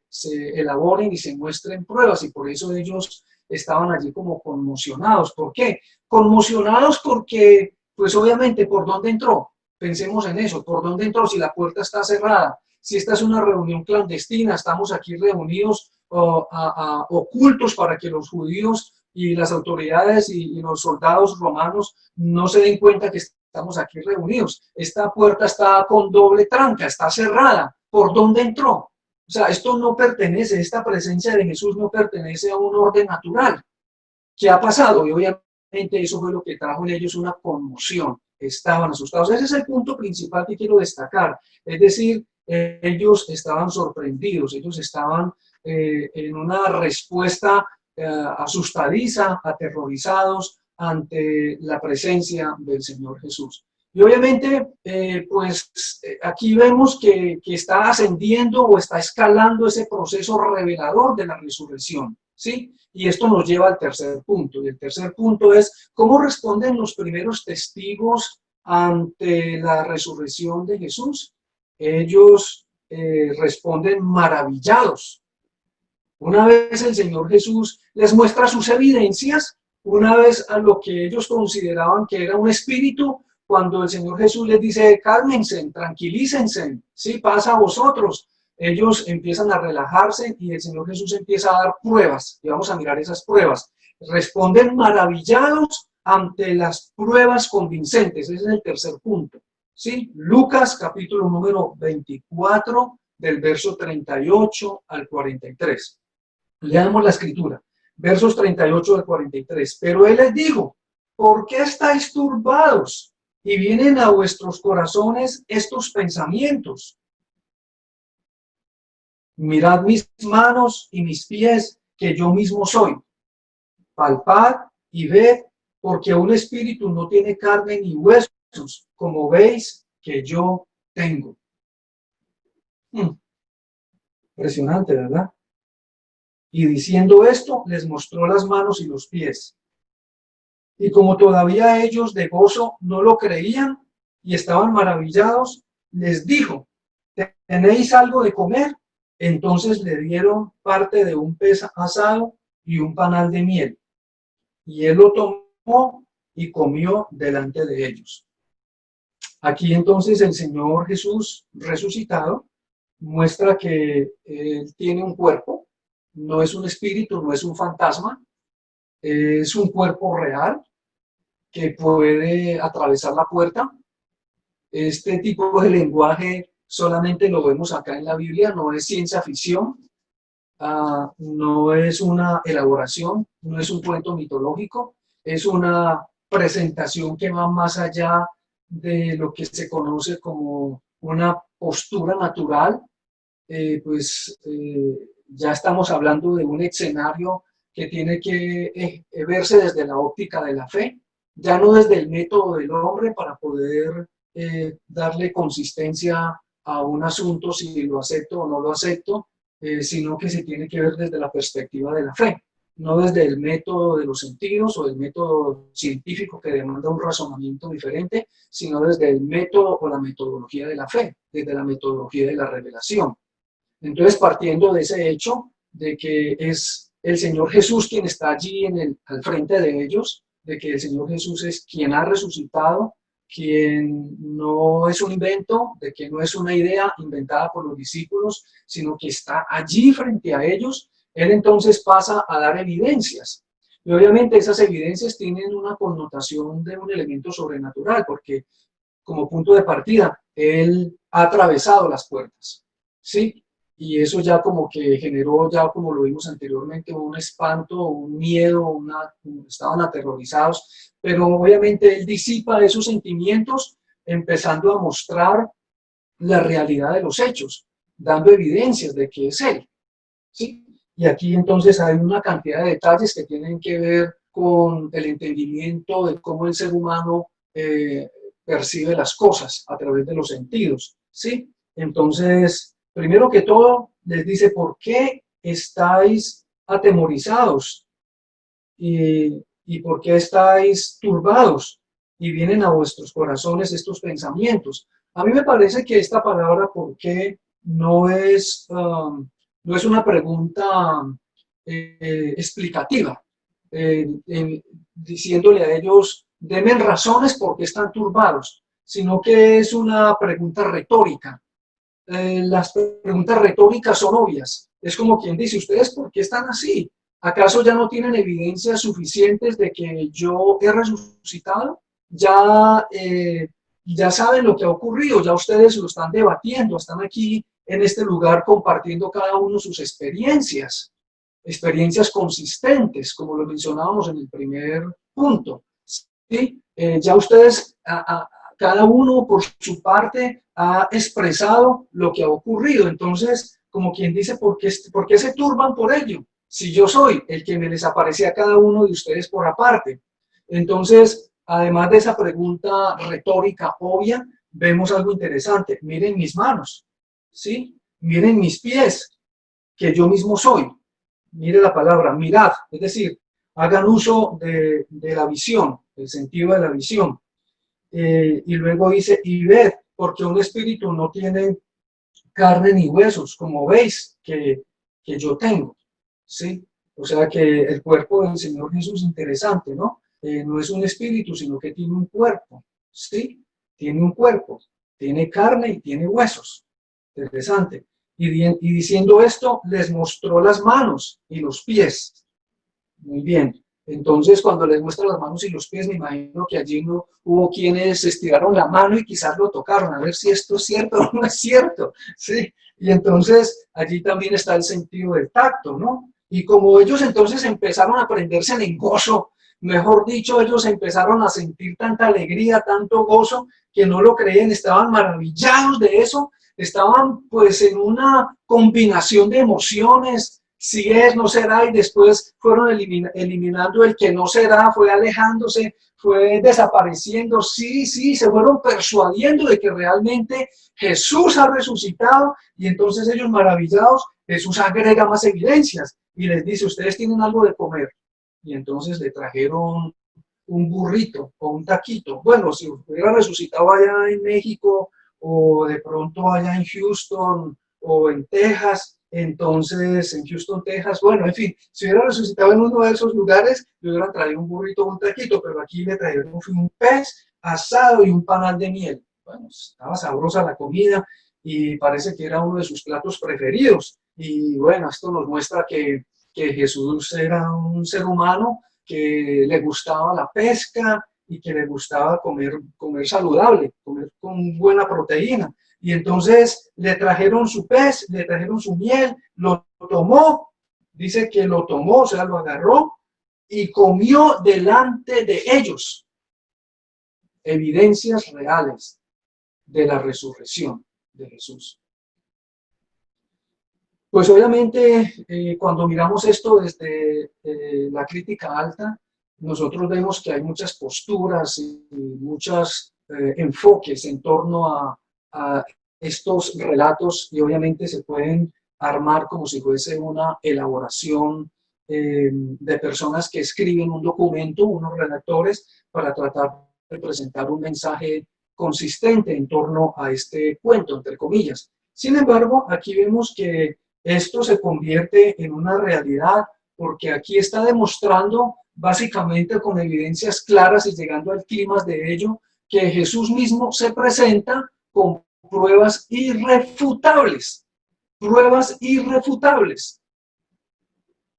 elaboren y se muestren pruebas, y por eso ellos estaban allí como conmocionados. ¿Por qué? Conmocionados porque, pues obviamente, ¿por dónde entró? Pensemos en eso, ¿por dónde entró? Si la puerta está cerrada, si esta es una reunión clandestina, estamos aquí reunidos ocultos para que los judíos y las autoridades y los soldados romanos no se den cuenta que estamos aquí reunidos. Esta puerta está con doble tranca, está cerrada. ¿Por dónde entró? O sea, esto no pertenece, esta presencia de Jesús no pertenece a un orden natural. ¿Qué ha pasado? Y obviamente eso fue lo que trajo en ellos una conmoción. Estaban asustados. Ese es el punto principal que quiero destacar. Es decir, ellos estaban sorprendidos, ellos estaban en una respuesta asustadiza, aterrorizados ante la presencia del Señor Jesús. Y obviamente, aquí vemos que está ascendiendo o está escalando ese proceso revelador de la resurrección, ¿sí? Y esto nos lleva al tercer punto. Y el tercer punto es cómo responden los primeros testigos ante la resurrección de Jesús. Ellos responden maravillados. Una vez el Señor Jesús les muestra sus evidencias, una vez a lo que ellos consideraban que era un espíritu, cuando el Señor Jesús les dice, cálmense, tranquilícense, sí, pasa a vosotros. Ellos empiezan a relajarse y el Señor Jesús empieza a dar pruebas, y vamos a mirar esas pruebas. Responden maravillados ante las pruebas convincentes, ese es el tercer punto, ¿sí? Lucas capítulo número 24, del verso 38 al 43. Leamos la escritura, versos 38 al 43. Pero él les dijo, ¿por qué estáis turbados? Y vienen a vuestros corazones estos pensamientos. Mirad mis manos y mis pies, que yo mismo soy. Palpad y ved, porque un espíritu no tiene carne ni huesos, como veis que yo tengo. Impresionante, ¿verdad? Y diciendo esto, les mostró las manos y los pies. Y como todavía ellos de gozo no lo creían y estaban maravillados, les dijo, ¿tenéis algo de comer? Entonces le dieron parte de un pez asado y un panal de miel. Y él lo tomó y comió delante de ellos. Aquí entonces el Señor Jesús resucitado muestra que él tiene un cuerpo, no es un espíritu, no es un fantasma, es un cuerpo real que puede atravesar la puerta. Este tipo de lenguaje solamente lo vemos acá en la Biblia, no es ciencia ficción, no es una elaboración, no es un cuento mitológico, es una presentación que va más allá de lo que se conoce como una postura natural. Ya estamos hablando de un escenario que tiene que verse desde la óptica de la fe, ya no desde el método del hombre para poder darle consistencia a un asunto, si lo acepto o no lo acepto, sino que se tiene que ver desde la perspectiva de la fe, no desde el método de los sentidos o el método científico que demanda un razonamiento diferente, sino desde el método o la metodología de la fe, desde la metodología de la revelación. Entonces, partiendo de ese hecho, de que es el Señor Jesús quien está allí al frente de ellos, de que el Señor Jesús es quien ha resucitado, quien no es un invento, de que no es una idea inventada por los discípulos, sino que está allí frente a ellos, él entonces pasa a dar evidencias. Y obviamente esas evidencias tienen una connotación de un elemento sobrenatural, porque como punto de partida, él ha atravesado las puertas, ¿sí? Y eso ya como que generó, ya como lo vimos anteriormente, un espanto, un miedo, estaban aterrorizados, pero obviamente él disipa esos sentimientos empezando a mostrar la realidad de los hechos, dando evidencias de que es él, ¿sí? Y aquí entonces hay una cantidad de detalles que tienen que ver con el entendimiento de cómo el ser humano percibe las cosas a través de los sentidos, ¿sí? Entonces, primero que todo, les dice, ¿por qué estáis atemorizados? ¿Y por qué estáis turbados? Y vienen a vuestros corazones estos pensamientos. A mí me parece que esta palabra ¿por qué? No es una pregunta explicativa, diciéndole a ellos, denme razones por qué están turbados, sino que es una pregunta retórica. Las preguntas retóricas son obvias. Es como quien dice, ¿ustedes por qué están así? ¿Acaso ya no tienen evidencias suficientes de que yo he resucitado? Ya saben lo que ha ocurrido, ya ustedes lo están debatiendo, están aquí en este lugar compartiendo cada uno sus experiencias consistentes, como lo mencionábamos en el primer punto. ¿Sí? Ya ustedes, cada uno por su parte, ha expresado lo que ha ocurrido. Entonces, como quien dice, ¿por qué se turban por ello? Si yo soy el que me les aparece a cada uno de ustedes por aparte. Entonces, además de esa pregunta retórica obvia, vemos algo interesante. Miren mis manos, ¿sí? Miren mis pies, que yo mismo soy. Mire la palabra, mirad, es decir, hagan uso de la visión, el sentido de la visión. Y luego dice, y ved, porque un espíritu no tiene carne ni huesos, como veis que yo tengo, ¿sí? O sea que el cuerpo del Señor Jesús es interesante, ¿no? No es un espíritu, sino que tiene un cuerpo, ¿sí? Tiene un cuerpo, tiene carne y tiene huesos. Interesante. Y diciendo esto, les mostró las manos y los pies. Muy bien. Entonces, cuando les muestra las manos y los pies, me imagino que allí no hubo quienes estiraron la mano y quizás lo tocaron, a ver si esto es cierto o no es cierto, ¿sí? Y entonces, allí también está el sentido del tacto, ¿no? Y como ellos entonces empezaron a prenderse en gozo, mejor dicho, ellos empezaron a sentir tanta alegría, tanto gozo, que no lo creían, estaban maravillados de eso, estaban pues en una combinación de emociones, si es, no será, y después fueron eliminando el que no será, fue alejándose, fue desapareciendo, sí, se fueron persuadiendo de que realmente Jesús ha resucitado, y entonces ellos maravillados, Jesús agrega más evidencias y les dice, ustedes tienen algo de comer, y entonces le trajeron un burrito o un taquito. Bueno, si hubiera resucitado allá en México o de pronto allá en Houston o en Texas, entonces en Houston, Texas, bueno, en fin, si hubiera resucitado en uno de esos lugares, le hubieran traído un burrito o un taquito, pero aquí le trajeron un pez asado y un panal de miel. Bueno, estaba sabrosa la comida y parece que era uno de sus platos preferidos. Y bueno, esto nos muestra que Jesús era un ser humano que le gustaba la pesca y que le gustaba comer saludable, comer con buena proteína. Y entonces le trajeron su pez, le trajeron su miel, lo tomó, dice que lo tomó, o sea, lo agarró y comió delante de ellos. Evidencias reales de la resurrección de Jesús. Pues obviamente cuando miramos esto desde la crítica alta, nosotros vemos que hay muchas posturas y muchos enfoques en torno a estos relatos y obviamente se pueden armar como si fuese una elaboración de personas que escriben un documento, unos redactores, para tratar de presentar un mensaje consistente en torno a este cuento, entre comillas. Sin embargo, aquí vemos que esto se convierte en una realidad porque aquí está demostrando básicamente con evidencias claras y llegando al clímax de ello que Jesús mismo se presenta con pruebas irrefutables,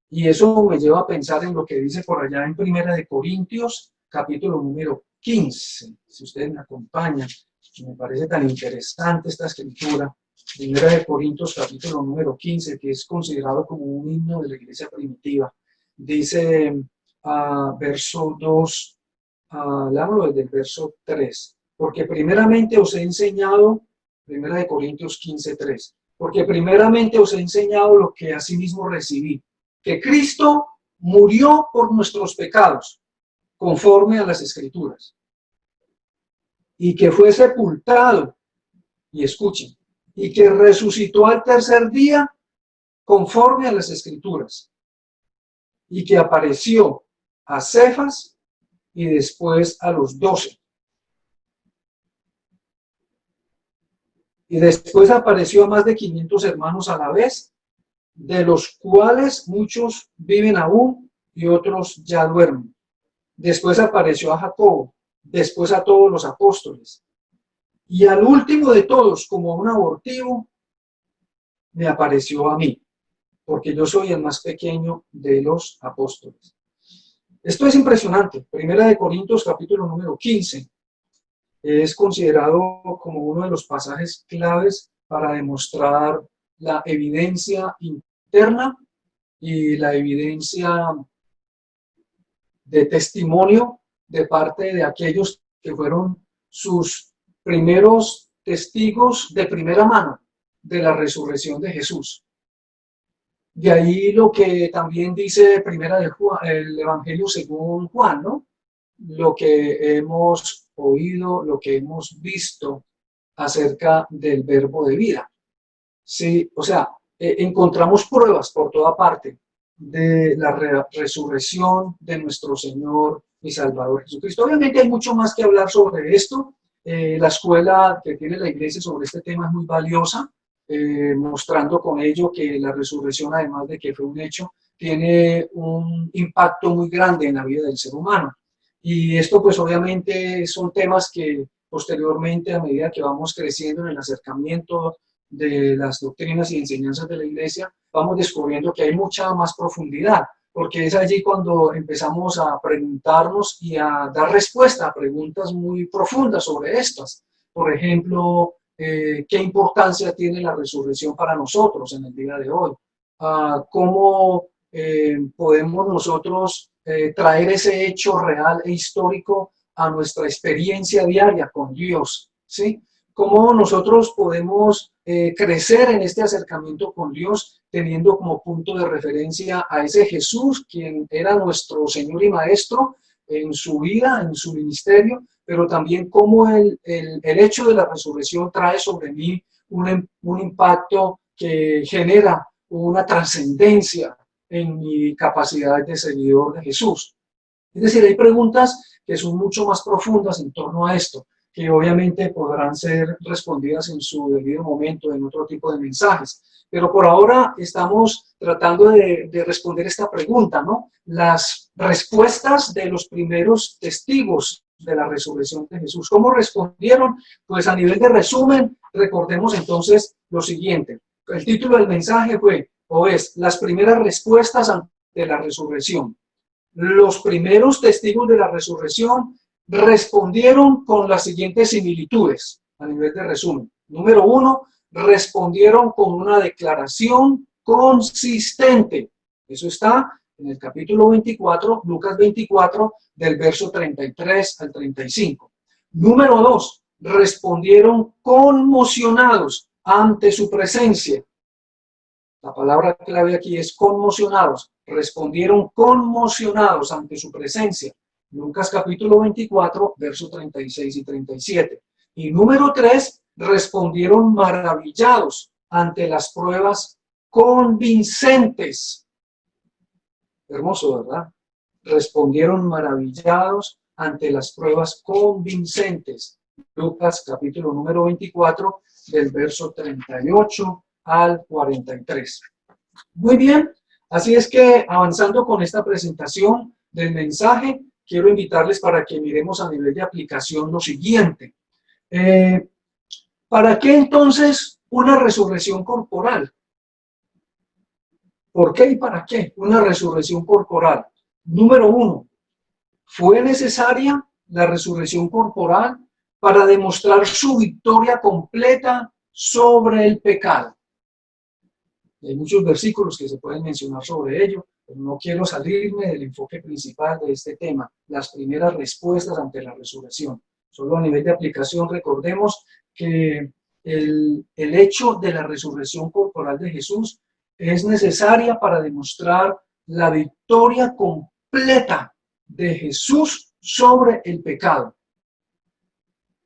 Y eso me lleva a pensar en lo que dice por allá en Primera de Corintios, capítulo número 15, si ustedes me acompañan, me parece tan interesante esta escritura. Primera de Corintios, capítulo número 15, que es considerado como un himno de la iglesia primitiva. Dice, verso 2, hablo desde el verso 3, porque primeramente os he enseñado, Primera de Corintios 15, 3, porque primeramente os he enseñado lo que asimismo recibí, que Cristo murió por nuestros pecados, conforme a las Escrituras, y que fue sepultado, y escuchen, y que resucitó al tercer día conforme a las Escrituras, y que apareció a Cefas y después a los 12. Y después apareció a más de 500 hermanos a la vez, de los cuales muchos viven aún y otros ya duermen. Después apareció a Jacobo, después a todos los apóstoles. Y al último de todos, como un abortivo, me apareció a mí, porque yo soy el más pequeño de los apóstoles. Esto es impresionante. Primera de Corintios, capítulo número 15, es considerado como uno de los pasajes claves para demostrar la evidencia interna y la evidencia de testimonio de parte de aquellos que fueron sus primeros testigos de primera mano de la resurrección de Jesús. De ahí lo que también dice primera de Juan, el Evangelio según Juan, ¿no? Lo que hemos oído, lo que hemos visto acerca del verbo de vida. Sí, o sea, encontramos pruebas por toda parte de la resurrección de nuestro Señor y Salvador Jesucristo. Obviamente hay mucho más que hablar sobre esto. La escuela que tiene la iglesia sobre este tema es muy valiosa, mostrando con ello que la resurrección, además de que fue un hecho, tiene un impacto muy grande en la vida del ser humano. Y esto pues obviamente son temas que posteriormente, a medida que vamos creciendo en el acercamiento de las doctrinas y enseñanzas de la iglesia, vamos descubriendo que hay mucha más profundidad, porque es allí cuando empezamos a preguntarnos y a dar respuesta a preguntas muy profundas sobre estas. Por ejemplo, ¿qué importancia tiene la resurrección para nosotros en el día de hoy? ¿Cómo podemos nosotros traer ese hecho real e histórico a nuestra experiencia diaria con Dios? ¿Sí? ¿Cómo nosotros podemos crecer en este acercamiento con Dios teniendo como punto de referencia a ese Jesús, quien era nuestro Señor y Maestro en su vida, en su ministerio, pero también cómo el hecho de la resurrección trae sobre mí un impacto que genera una trascendencia en mi capacidad de seguidor de Jesús? Es decir, hay preguntas que son mucho más profundas en torno a esto, que obviamente podrán ser respondidas en su debido momento en otro tipo de mensajes. Pero por ahora estamos tratando de responder esta pregunta, ¿no? Las respuestas de los primeros testigos de la resurrección de Jesús. ¿Cómo respondieron? Pues a nivel de resumen, recordemos entonces lo siguiente. El título del mensaje fue, o es, las primeras respuestas ante la resurrección. Los primeros testigos de la resurrección respondieron con las siguientes similitudes, a nivel de resumen. Número 1, respondieron con una declaración consistente. Eso está en el capítulo 24, Lucas 24, del verso 33 al 35. Número 2, respondieron conmocionados ante su presencia. La palabra clave aquí es conmocionados. Respondieron conmocionados ante su presencia. Lucas capítulo 24, versos 36 y 37. Y número 3, respondieron maravillados ante las pruebas convincentes. Hermoso, ¿verdad? Respondieron maravillados ante las pruebas convincentes. Lucas capítulo número 24, del verso 38 al 43. Muy bien, así es que avanzando con esta presentación del mensaje, quiero invitarles para que miremos a nivel de aplicación lo siguiente. ¿Para qué entonces una resurrección corporal? ¿Por qué y para qué una resurrección corporal? Número 1, ¿fue necesaria la resurrección corporal para demostrar su victoria completa sobre el pecado? Hay muchos versículos que se pueden mencionar sobre ello, pero no quiero salirme del enfoque principal de este tema, las primeras respuestas ante la resurrección. Solo a nivel de aplicación recordemos que el hecho de la resurrección corporal de Jesús es necesaria para demostrar la victoria completa de Jesús sobre el pecado.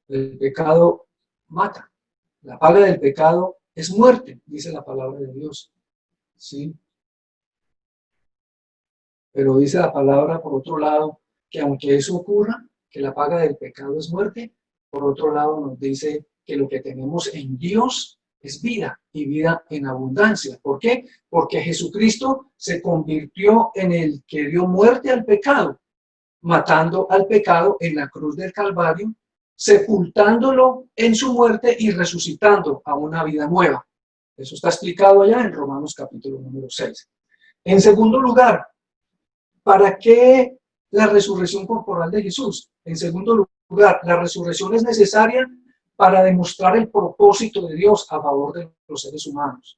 El pecado mata. La paga del pecado es muerte, dice la palabra de Dios. ¿Sí? Pero dice la palabra, por otro lado, que aunque eso ocurra, que la paga del pecado es muerte, por otro lado nos dice que lo que tenemos en Dios es vida y vida en abundancia. ¿Por qué? Porque Jesucristo se convirtió en el que dio muerte al pecado, matando al pecado en la cruz del Calvario, sepultándolo en su muerte y resucitando a una vida nueva. Eso está explicado allá en Romanos capítulo número 6. En segundo lugar, ¿para qué la resurrección corporal de Jesús? En segundo lugar, la resurrección es necesaria para demostrar el propósito de Dios a favor de los seres humanos.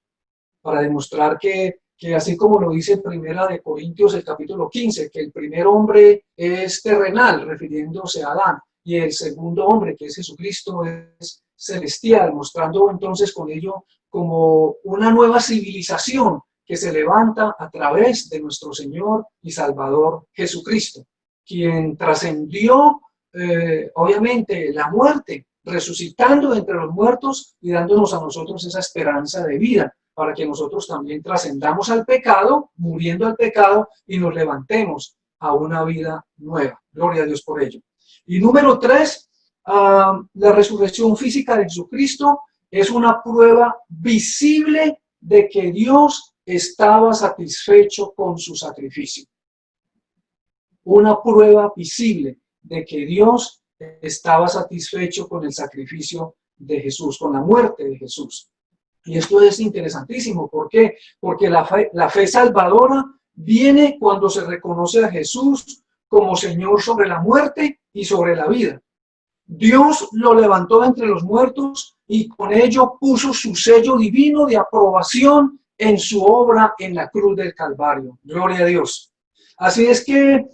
Para demostrar que así como lo dice en Primera de Corintios, el capítulo 15, que el primer hombre es terrenal, refiriéndose a Adán, y el segundo hombre, que es Jesucristo, es celestial, mostrando entonces con ello como una nueva civilización que se levanta a través de nuestro Señor y Salvador Jesucristo, quien trascendió obviamente la muerte, resucitando de entre los muertos y dándonos a nosotros esa esperanza de vida, para que nosotros también trascendamos al pecado, muriendo al pecado, y nos levantemos a una vida nueva. Gloria a Dios por ello. Y número 3, la resurrección física de Jesucristo es una prueba visible de que Dios estaba satisfecho con su sacrificio. Una prueba visible de que Dios estaba satisfecho con el sacrificio de Jesús, con la muerte de Jesús. Y esto es interesantísimo. ¿Por qué? Porque la fe salvadora viene cuando se reconoce a Jesús como Señor sobre la muerte y sobre la vida. Dios lo levantó entre los muertos y con ello puso su sello divino de aprobación en su obra en la cruz del Calvario. Gloria a Dios. Así es que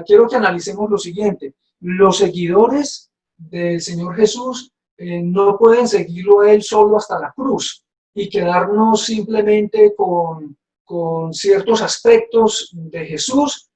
quiero que analicemos lo siguiente. Los seguidores del Señor Jesús no pueden seguirlo a Él solo hasta la cruz y quedarnos simplemente con ciertos aspectos de Jesús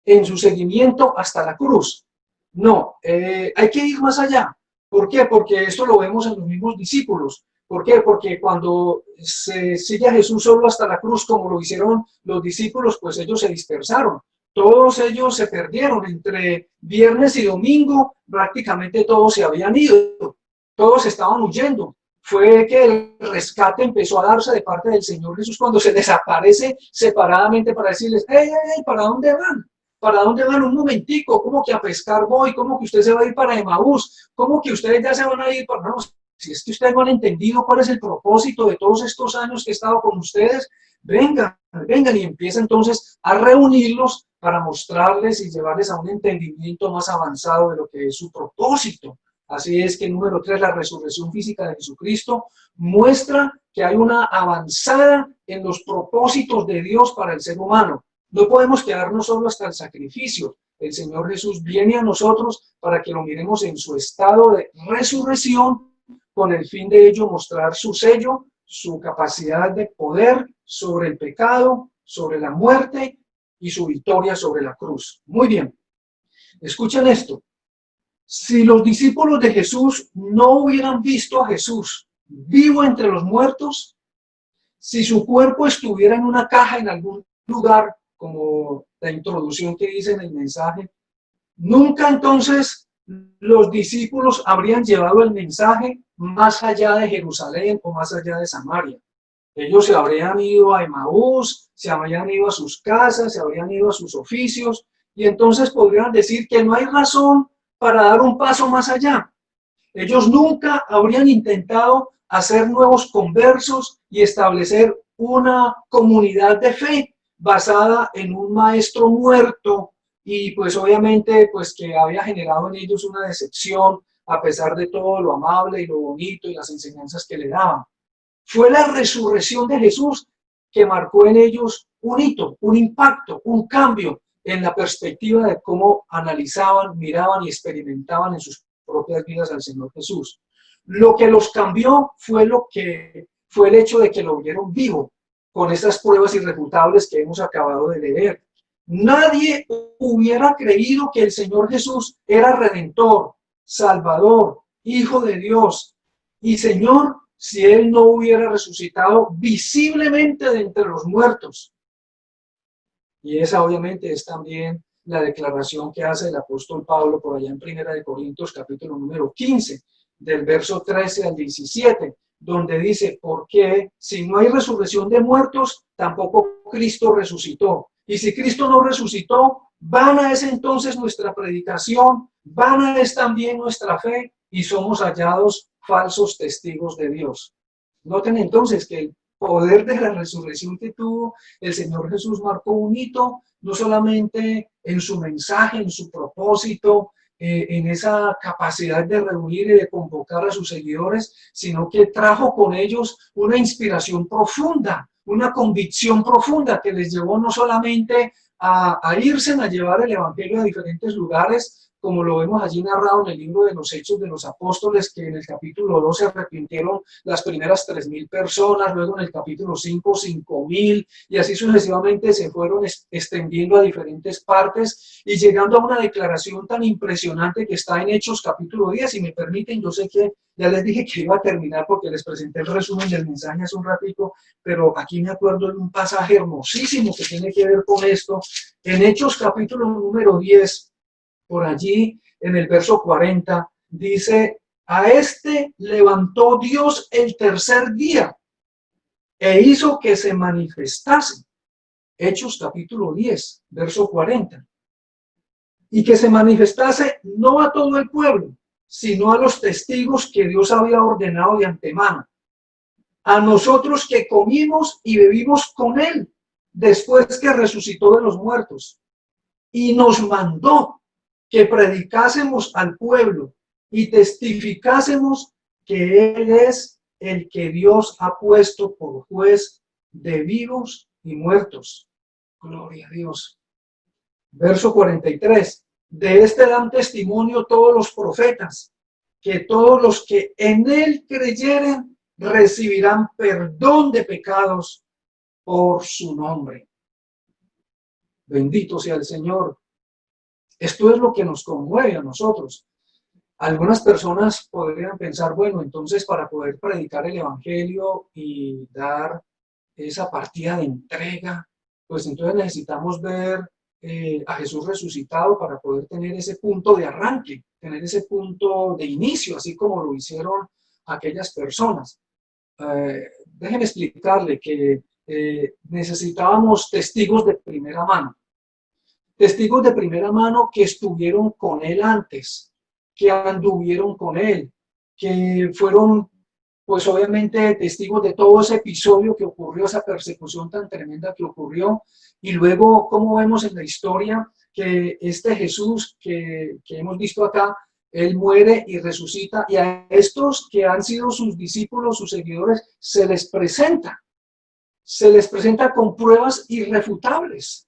en su seguimiento hasta la cruz. No, hay que ir más allá. ¿Por qué? Porque esto lo vemos en los mismos discípulos. ¿Por qué? Porque cuando se sigue a Jesús solo hasta la cruz, como lo hicieron los discípulos, pues ellos se dispersaron. Todos ellos se perdieron. Entre viernes y domingo prácticamente todos se habían ido. Todos estaban huyendo. Fue que el rescate empezó a darse de parte del Señor Jesús cuando se desaparece separadamente para decirles, ¡Ey, ¿para dónde van? ¿Para dónde van? Un momentico, ¿cómo que a pescar voy? ¿Cómo que usted se va a ir para Emaús? ¿Cómo que ustedes ya se van a ir para...? No, si es que ustedes no han entendido cuál es el propósito de todos estos años que he estado con ustedes, vengan y empieza entonces a reunirlos para mostrarles y llevarles a un entendimiento más avanzado de lo que es su propósito. Así es que número 3, la resurrección física de Jesucristo muestra que hay una avanzada en los propósitos de Dios para el ser humano. No podemos quedarnos solo hasta el sacrificio. El Señor Jesús viene a nosotros para que lo miremos en su estado de resurrección, con el fin de ello mostrar su sello, su capacidad de poder sobre el pecado, sobre la muerte y su victoria sobre la cruz. Muy bien, escuchen esto. Si los discípulos de Jesús no hubieran visto a Jesús vivo entre los muertos, si su cuerpo estuviera en una caja en algún lugar, como la introducción que dice en el mensaje, nunca entonces los discípulos habrían llevado el mensaje más allá de Jerusalén o más allá de Samaria. Ellos se habrían ido a Emaús, se habrían ido a sus casas, se habrían ido a sus oficios, y entonces podrían decir que no hay razón para dar un paso más allá. Ellos nunca habrían intentado hacer nuevos conversos y establecer una comunidad de fe basada en un maestro muerto y pues obviamente pues que había generado en ellos una decepción a pesar de todo lo amable y lo bonito y las enseñanzas que le daban. Fue la resurrección de Jesús que marcó en ellos un hito, un impacto, un cambio en la perspectiva de cómo analizaban, miraban y experimentaban en sus propias vidas al Señor Jesús. Lo que los cambió fue el hecho de que lo vieron vivo, con estas pruebas irrefutables que hemos acabado de leer. Nadie hubiera creído que el Señor Jesús era Redentor, Salvador, Hijo de Dios y Señor si Él no hubiera resucitado visiblemente de entre los muertos. Y esa obviamente es también la declaración que hace el apóstol Pablo por allá en 1 Corintios capítulo número 15, del verso 13 al 17, donde dice, porque si no hay resurrección de muertos, tampoco Cristo resucitó. Y si Cristo no resucitó, vana es entonces nuestra predicación, vana es también nuestra fe, y somos hallados falsos testigos de Dios. Noten entonces que el poder de la resurrección que tuvo el Señor Jesús marcó un hito, no solamente en su mensaje, en su propósito, en esa capacidad de reunir y de convocar a sus seguidores, sino que trajo con ellos una inspiración profunda, una convicción profunda que les llevó no solamente a irse a llevar el evangelio a diferentes lugares, como lo vemos allí narrado en el libro de los Hechos de los Apóstoles, que en el capítulo 2 se arrepintieron las primeras 3.000 personas, luego en el capítulo 5, 5.000, y así sucesivamente se fueron extendiendo a diferentes partes y llegando a una declaración tan impresionante que está en Hechos capítulo 10. Si me permiten, yo sé que ya les dije que iba a terminar porque les presenté el resumen del mensaje hace un ratito, pero aquí me acuerdo de un pasaje hermosísimo que tiene que ver con esto. En Hechos capítulo número 10, por allí en el verso 40, dice, a este levantó Dios el tercer día e hizo que se manifestase. Hechos capítulo 10, verso 40. Y que se manifestase no a todo el pueblo, sino a los testigos que Dios había ordenado de antemano. A nosotros que comimos y bebimos con él después que resucitó de los muertos. Y nos mandó que predicásemos al pueblo y testificásemos que Él es el que Dios ha puesto por juez de vivos y muertos. Gloria a Dios. Verso 43. De este dan testimonio todos los profetas, que todos los que en Él creyeren recibirán perdón de pecados por su nombre. Bendito sea el Señor. Esto es lo que nos conmueve a nosotros. Algunas personas podrían pensar, bueno, entonces para poder predicar el evangelio y dar esa partida de entrega, pues entonces necesitamos ver a Jesús resucitado para poder tener ese punto de arranque, tener ese punto de inicio, así como lo hicieron aquellas personas. Déjenme explicarle que necesitábamos testigos de primera mano. Testigos de primera mano que estuvieron con él antes, que anduvieron con él, que fueron, pues obviamente, testigos de todo ese episodio que ocurrió, esa persecución tan tremenda que ocurrió. Y luego, como vemos en la historia, que este Jesús que hemos visto acá, él muere y resucita, y a estos que han sido sus discípulos, sus seguidores, se les presenta con pruebas irrefutables,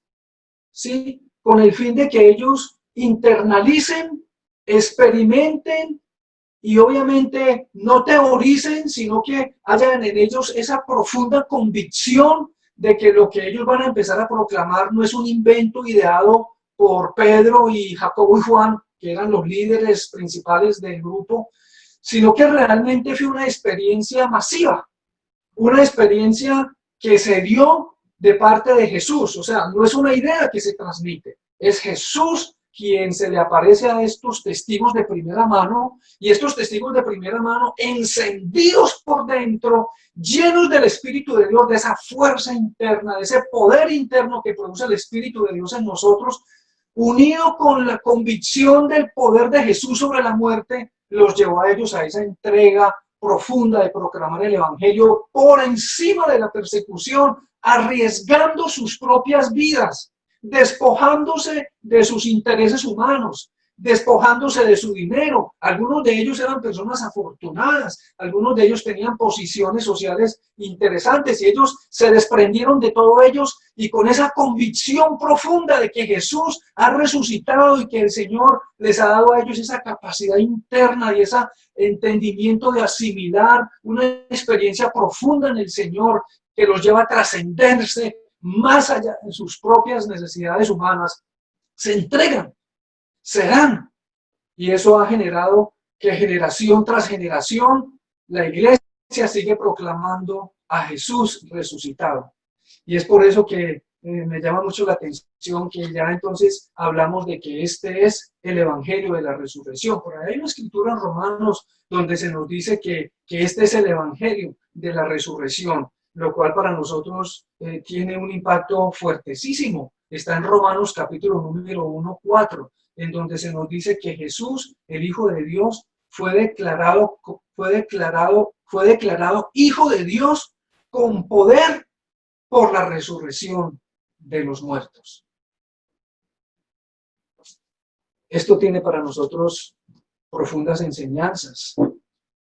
¿sí? Con el fin de que ellos internalicen, experimenten y obviamente no teoricen, sino que hayan en ellos esa profunda convicción de que lo que ellos van a empezar a proclamar no es un invento ideado por Pedro y Jacobo y Juan, que eran los líderes principales del grupo, sino que realmente fue una experiencia masiva, una experiencia que se dio de parte de Jesús. O sea, no es una idea que se transmite, es Jesús quien se le aparece a estos testigos de primera mano, y estos testigos de primera mano, encendidos por dentro, llenos del Espíritu de Dios, de esa fuerza interna, de ese poder interno que produce el Espíritu de Dios en nosotros, unido con la convicción del poder de Jesús sobre la muerte, los llevó a ellos a esa entrega profunda de proclamar el Evangelio por encima de la persecución, arriesgando sus propias vidas, despojándose de sus intereses humanos, despojándose de su dinero. Algunos de ellos eran personas afortunadas, algunos de ellos tenían posiciones sociales interesantes y ellos se desprendieron de todo ellos, y con esa convicción profunda de que Jesús ha resucitado y que el Señor les ha dado a ellos esa capacidad interna y ese entendimiento de asimilar una experiencia profunda en el Señor que los lleva a trascenderse más allá de sus propias necesidades humanas, se entregan, se dan. Y eso ha generado que generación tras generación la iglesia sigue proclamando a Jesús resucitado. Y es por eso que me llama mucho la atención que ya entonces hablamos de que este es el evangelio de la resurrección. Por ahí hay una escritura en Romanos donde se nos dice que este es el evangelio de la resurrección, lo cual para nosotros tiene un impacto fuertísimo. Está en Romanos capítulo número 1:4, en donde se nos dice que Jesús, el Hijo de Dios, fue declarado Hijo de Dios con poder por la resurrección de los muertos. Esto tiene para nosotros profundas enseñanzas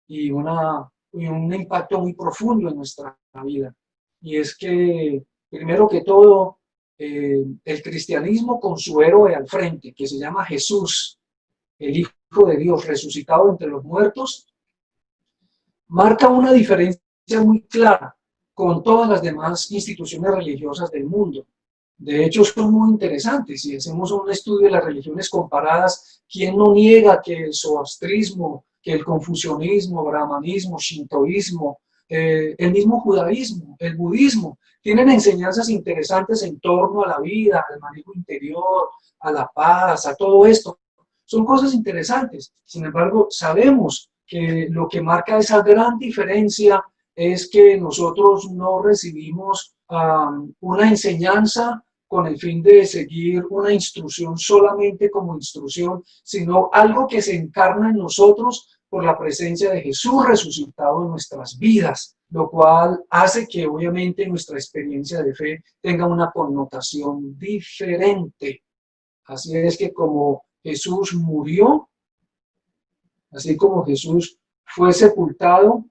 y un impacto muy profundo en nuestra vida. Y es que, primero que todo, el cristianismo con su héroe al frente, que se llama Jesús, el Hijo de Dios resucitado entre los muertos, marca una diferencia muy clara con todas las demás instituciones religiosas del mundo. De hecho, son muy interesantes. Si hacemos un estudio de las religiones comparadas, ¿quién no niega que el zoroastrismo, que el confucianismo, brahmanismo, shintoísmo, el mismo judaísmo, el budismo, tienen enseñanzas interesantes en torno a la vida, al manejo interior, a la paz, a todo esto? Son cosas interesantes. Sin embargo, sabemos que lo que marca esa gran diferencia es que nosotros no recibimos una enseñanza con el fin de seguir una instrucción solamente como instrucción, sino algo que se encarna en nosotros por la presencia de Jesús resucitado en nuestras vidas, lo cual hace que obviamente nuestra experiencia de fe tenga una connotación diferente. Así es que como Jesús murió, así como Jesús fue sepultado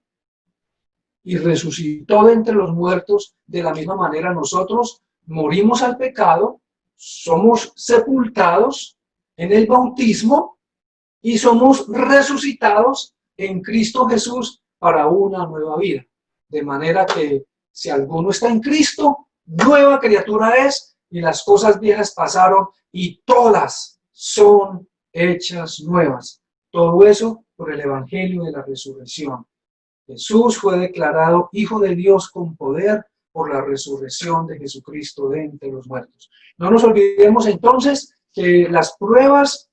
y resucitó de entre los muertos, de la misma manera nosotros morimos al pecado, somos sepultados en el bautismo y somos resucitados en Cristo Jesús para una nueva vida. De manera que si alguno está en Cristo, nueva criatura es, y las cosas viejas pasaron y todas son hechas nuevas. Todo eso por el evangelio de la resurrección. Jesús fue declarado Hijo de Dios con poder por la resurrección de Jesucristo de entre los muertos. No nos olvidemos entonces que las pruebas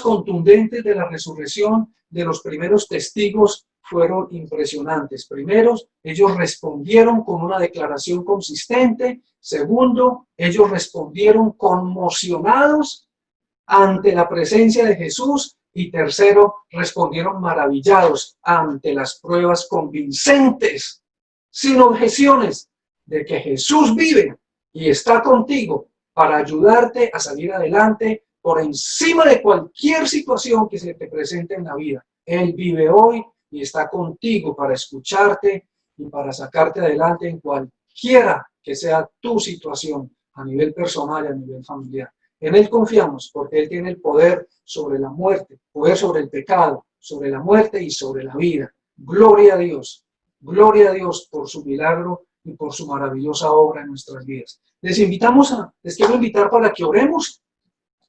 contundentes de la resurrección de los primeros testigos fueron impresionantes. Primero, ellos respondieron con una declaración consistente. Segundo, ellos respondieron conmocionados ante la presencia de Jesús. Y tercero, respondieron maravillados ante las pruebas convincentes, sin objeciones, de que Jesús vive y está contigo para ayudarte a salir adelante por encima de cualquier situación que se te presente en la vida. Él vive hoy y está contigo para escucharte y para sacarte adelante en cualquiera que sea tu situación, a nivel personal y a nivel familiar. En Él confiamos porque Él tiene el poder sobre la muerte, poder sobre el pecado, sobre la muerte y sobre la vida. Gloria a Dios por su milagro y por su maravillosa obra en nuestras vidas. Les quiero invitar para que oremos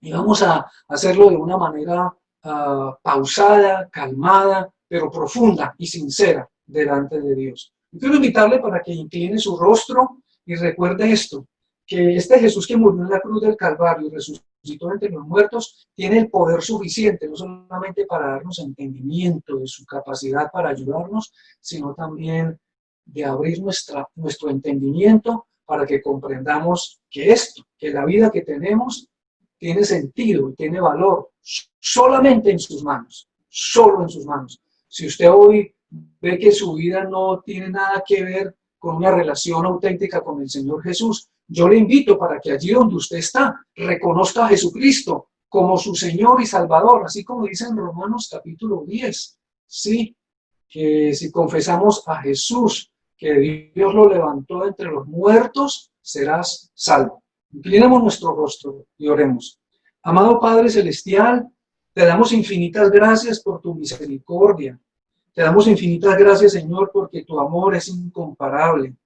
y vamos a hacerlo de una manera pausada, calmada, pero profunda y sincera delante de Dios. Y quiero invitarle para que incline su rostro y recuerde esto, que este Jesús que murió en la cruz del Calvario y resucitó entre los muertos, tiene el poder suficiente, no solamente para darnos entendimiento de su capacidad para ayudarnos, sino también de abrir nuestro entendimiento para que comprendamos que la vida que tenemos, tiene sentido y tiene valor solamente en sus manos, solo en sus manos. Si usted hoy ve que su vida no tiene nada que ver con una relación auténtica con el Señor Jesús, yo le invito para que allí donde usted está, reconozca a Jesucristo como su Señor y Salvador, así como dice en Romanos capítulo 10, ¿sí? Que si confesamos a Jesús, que Dios lo levantó entre los muertos, serás salvo. Inclinemos nuestro rostro y oremos. Amado Padre Celestial, te damos infinitas gracias por tu misericordia. Te damos infinitas gracias, Señor, porque tu amor es incomparable,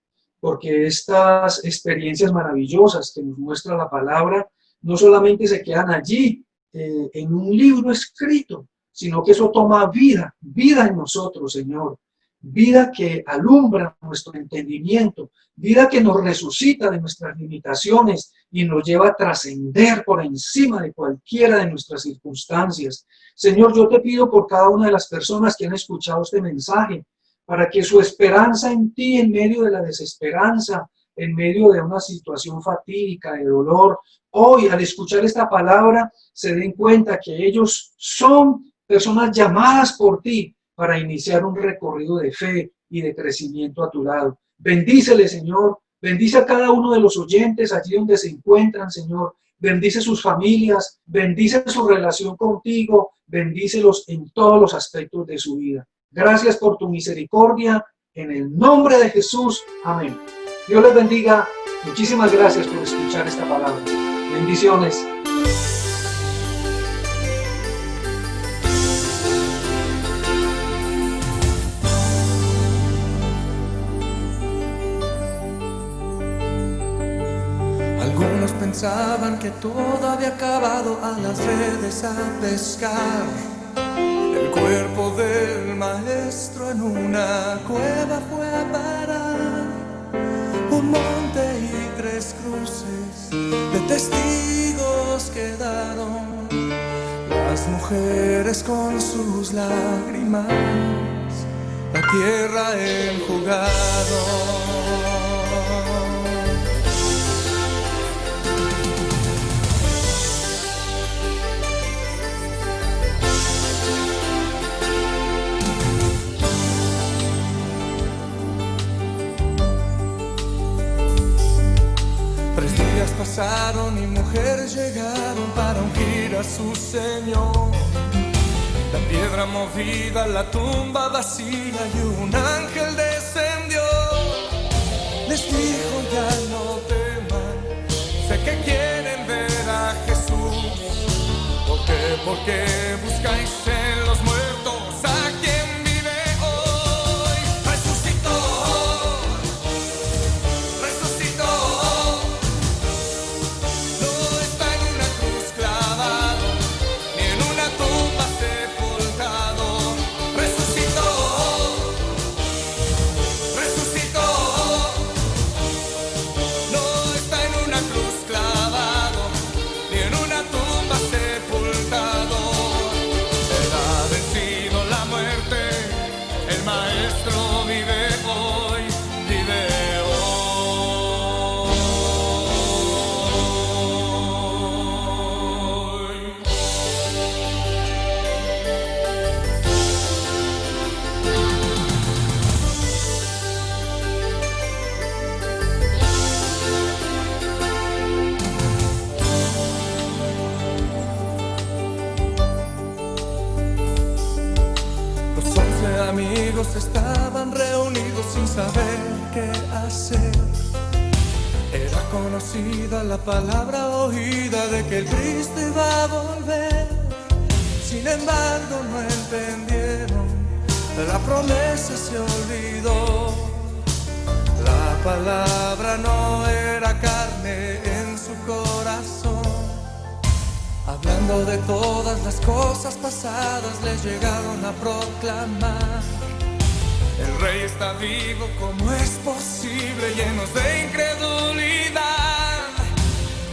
porque estas experiencias maravillosas que nos muestra la palabra no solamente se quedan allí en un libro escrito, sino que eso toma vida, vida en nosotros, Señor. Vida que alumbra nuestro entendimiento, vida que nos resucita de nuestras limitaciones y nos lleva a trascender por encima de cualquiera de nuestras circunstancias. Señor, yo te pido por cada una de las personas que han escuchado este mensaje, para que su esperanza en ti, en medio de la desesperanza, en medio de una situación fatídica, de dolor, hoy al escuchar esta palabra se den cuenta que ellos son personas llamadas por ti para iniciar un recorrido de fe y de crecimiento a tu lado. Bendícele, Señor. Bendice a cada uno de los oyentes allí donde se encuentran, Señor. Bendice sus familias, bendice su relación contigo, bendícelos en todos los aspectos de su vida. Gracias por tu misericordia, en el nombre de Jesús. Amén. Dios les bendiga. Muchísimas gracias por escuchar esta palabra. Bendiciones. Algunos pensaban que todo había acabado a las redes a pescar. El cuerpo del maestro en una cueva fue a parar. Un monte y 3 cruces de testigos quedaron. Las mujeres con sus lágrimas la tierra enjugaron. Pasaron y mujeres llegaron para ungir a su Señor. La piedra movida, la tumba vacía y un ángel descendió. Les dijo: ya no teman, sé que quieren ver a Jesús. ¿Por qué buscáis en los muertos a quien vive hoy? Resucitó, resucitó. Amigos estaban reunidos sin saber qué hacer. Era conocida la palabra oída de que el Cristo iba a volver. Sin embargo no entendieron, la promesa se olvidó. La palabra no era carne en su corazón. Hablando de todas las cosas pasadas, les llegaron a proclamar: el Rey está vivo, ¿cómo es posible? Llenos de incredulidad,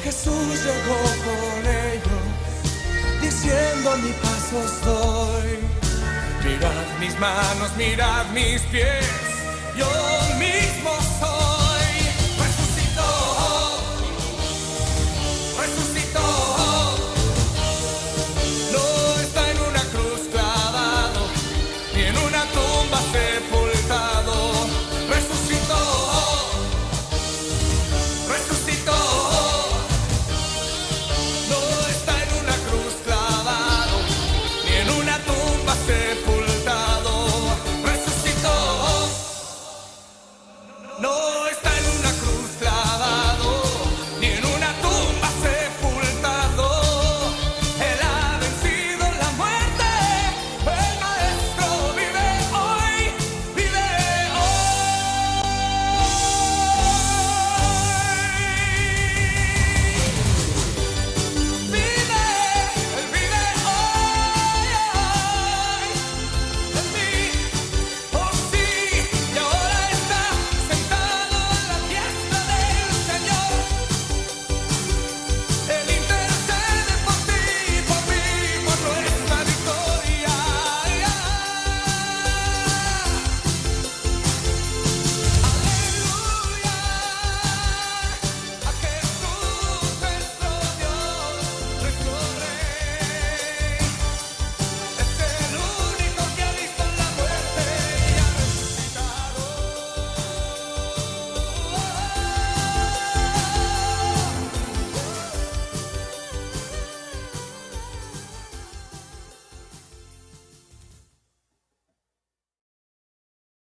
Jesús llegó con ellos, diciendo: mi paz os doy. Mirad mis manos, mirad mis pies, yo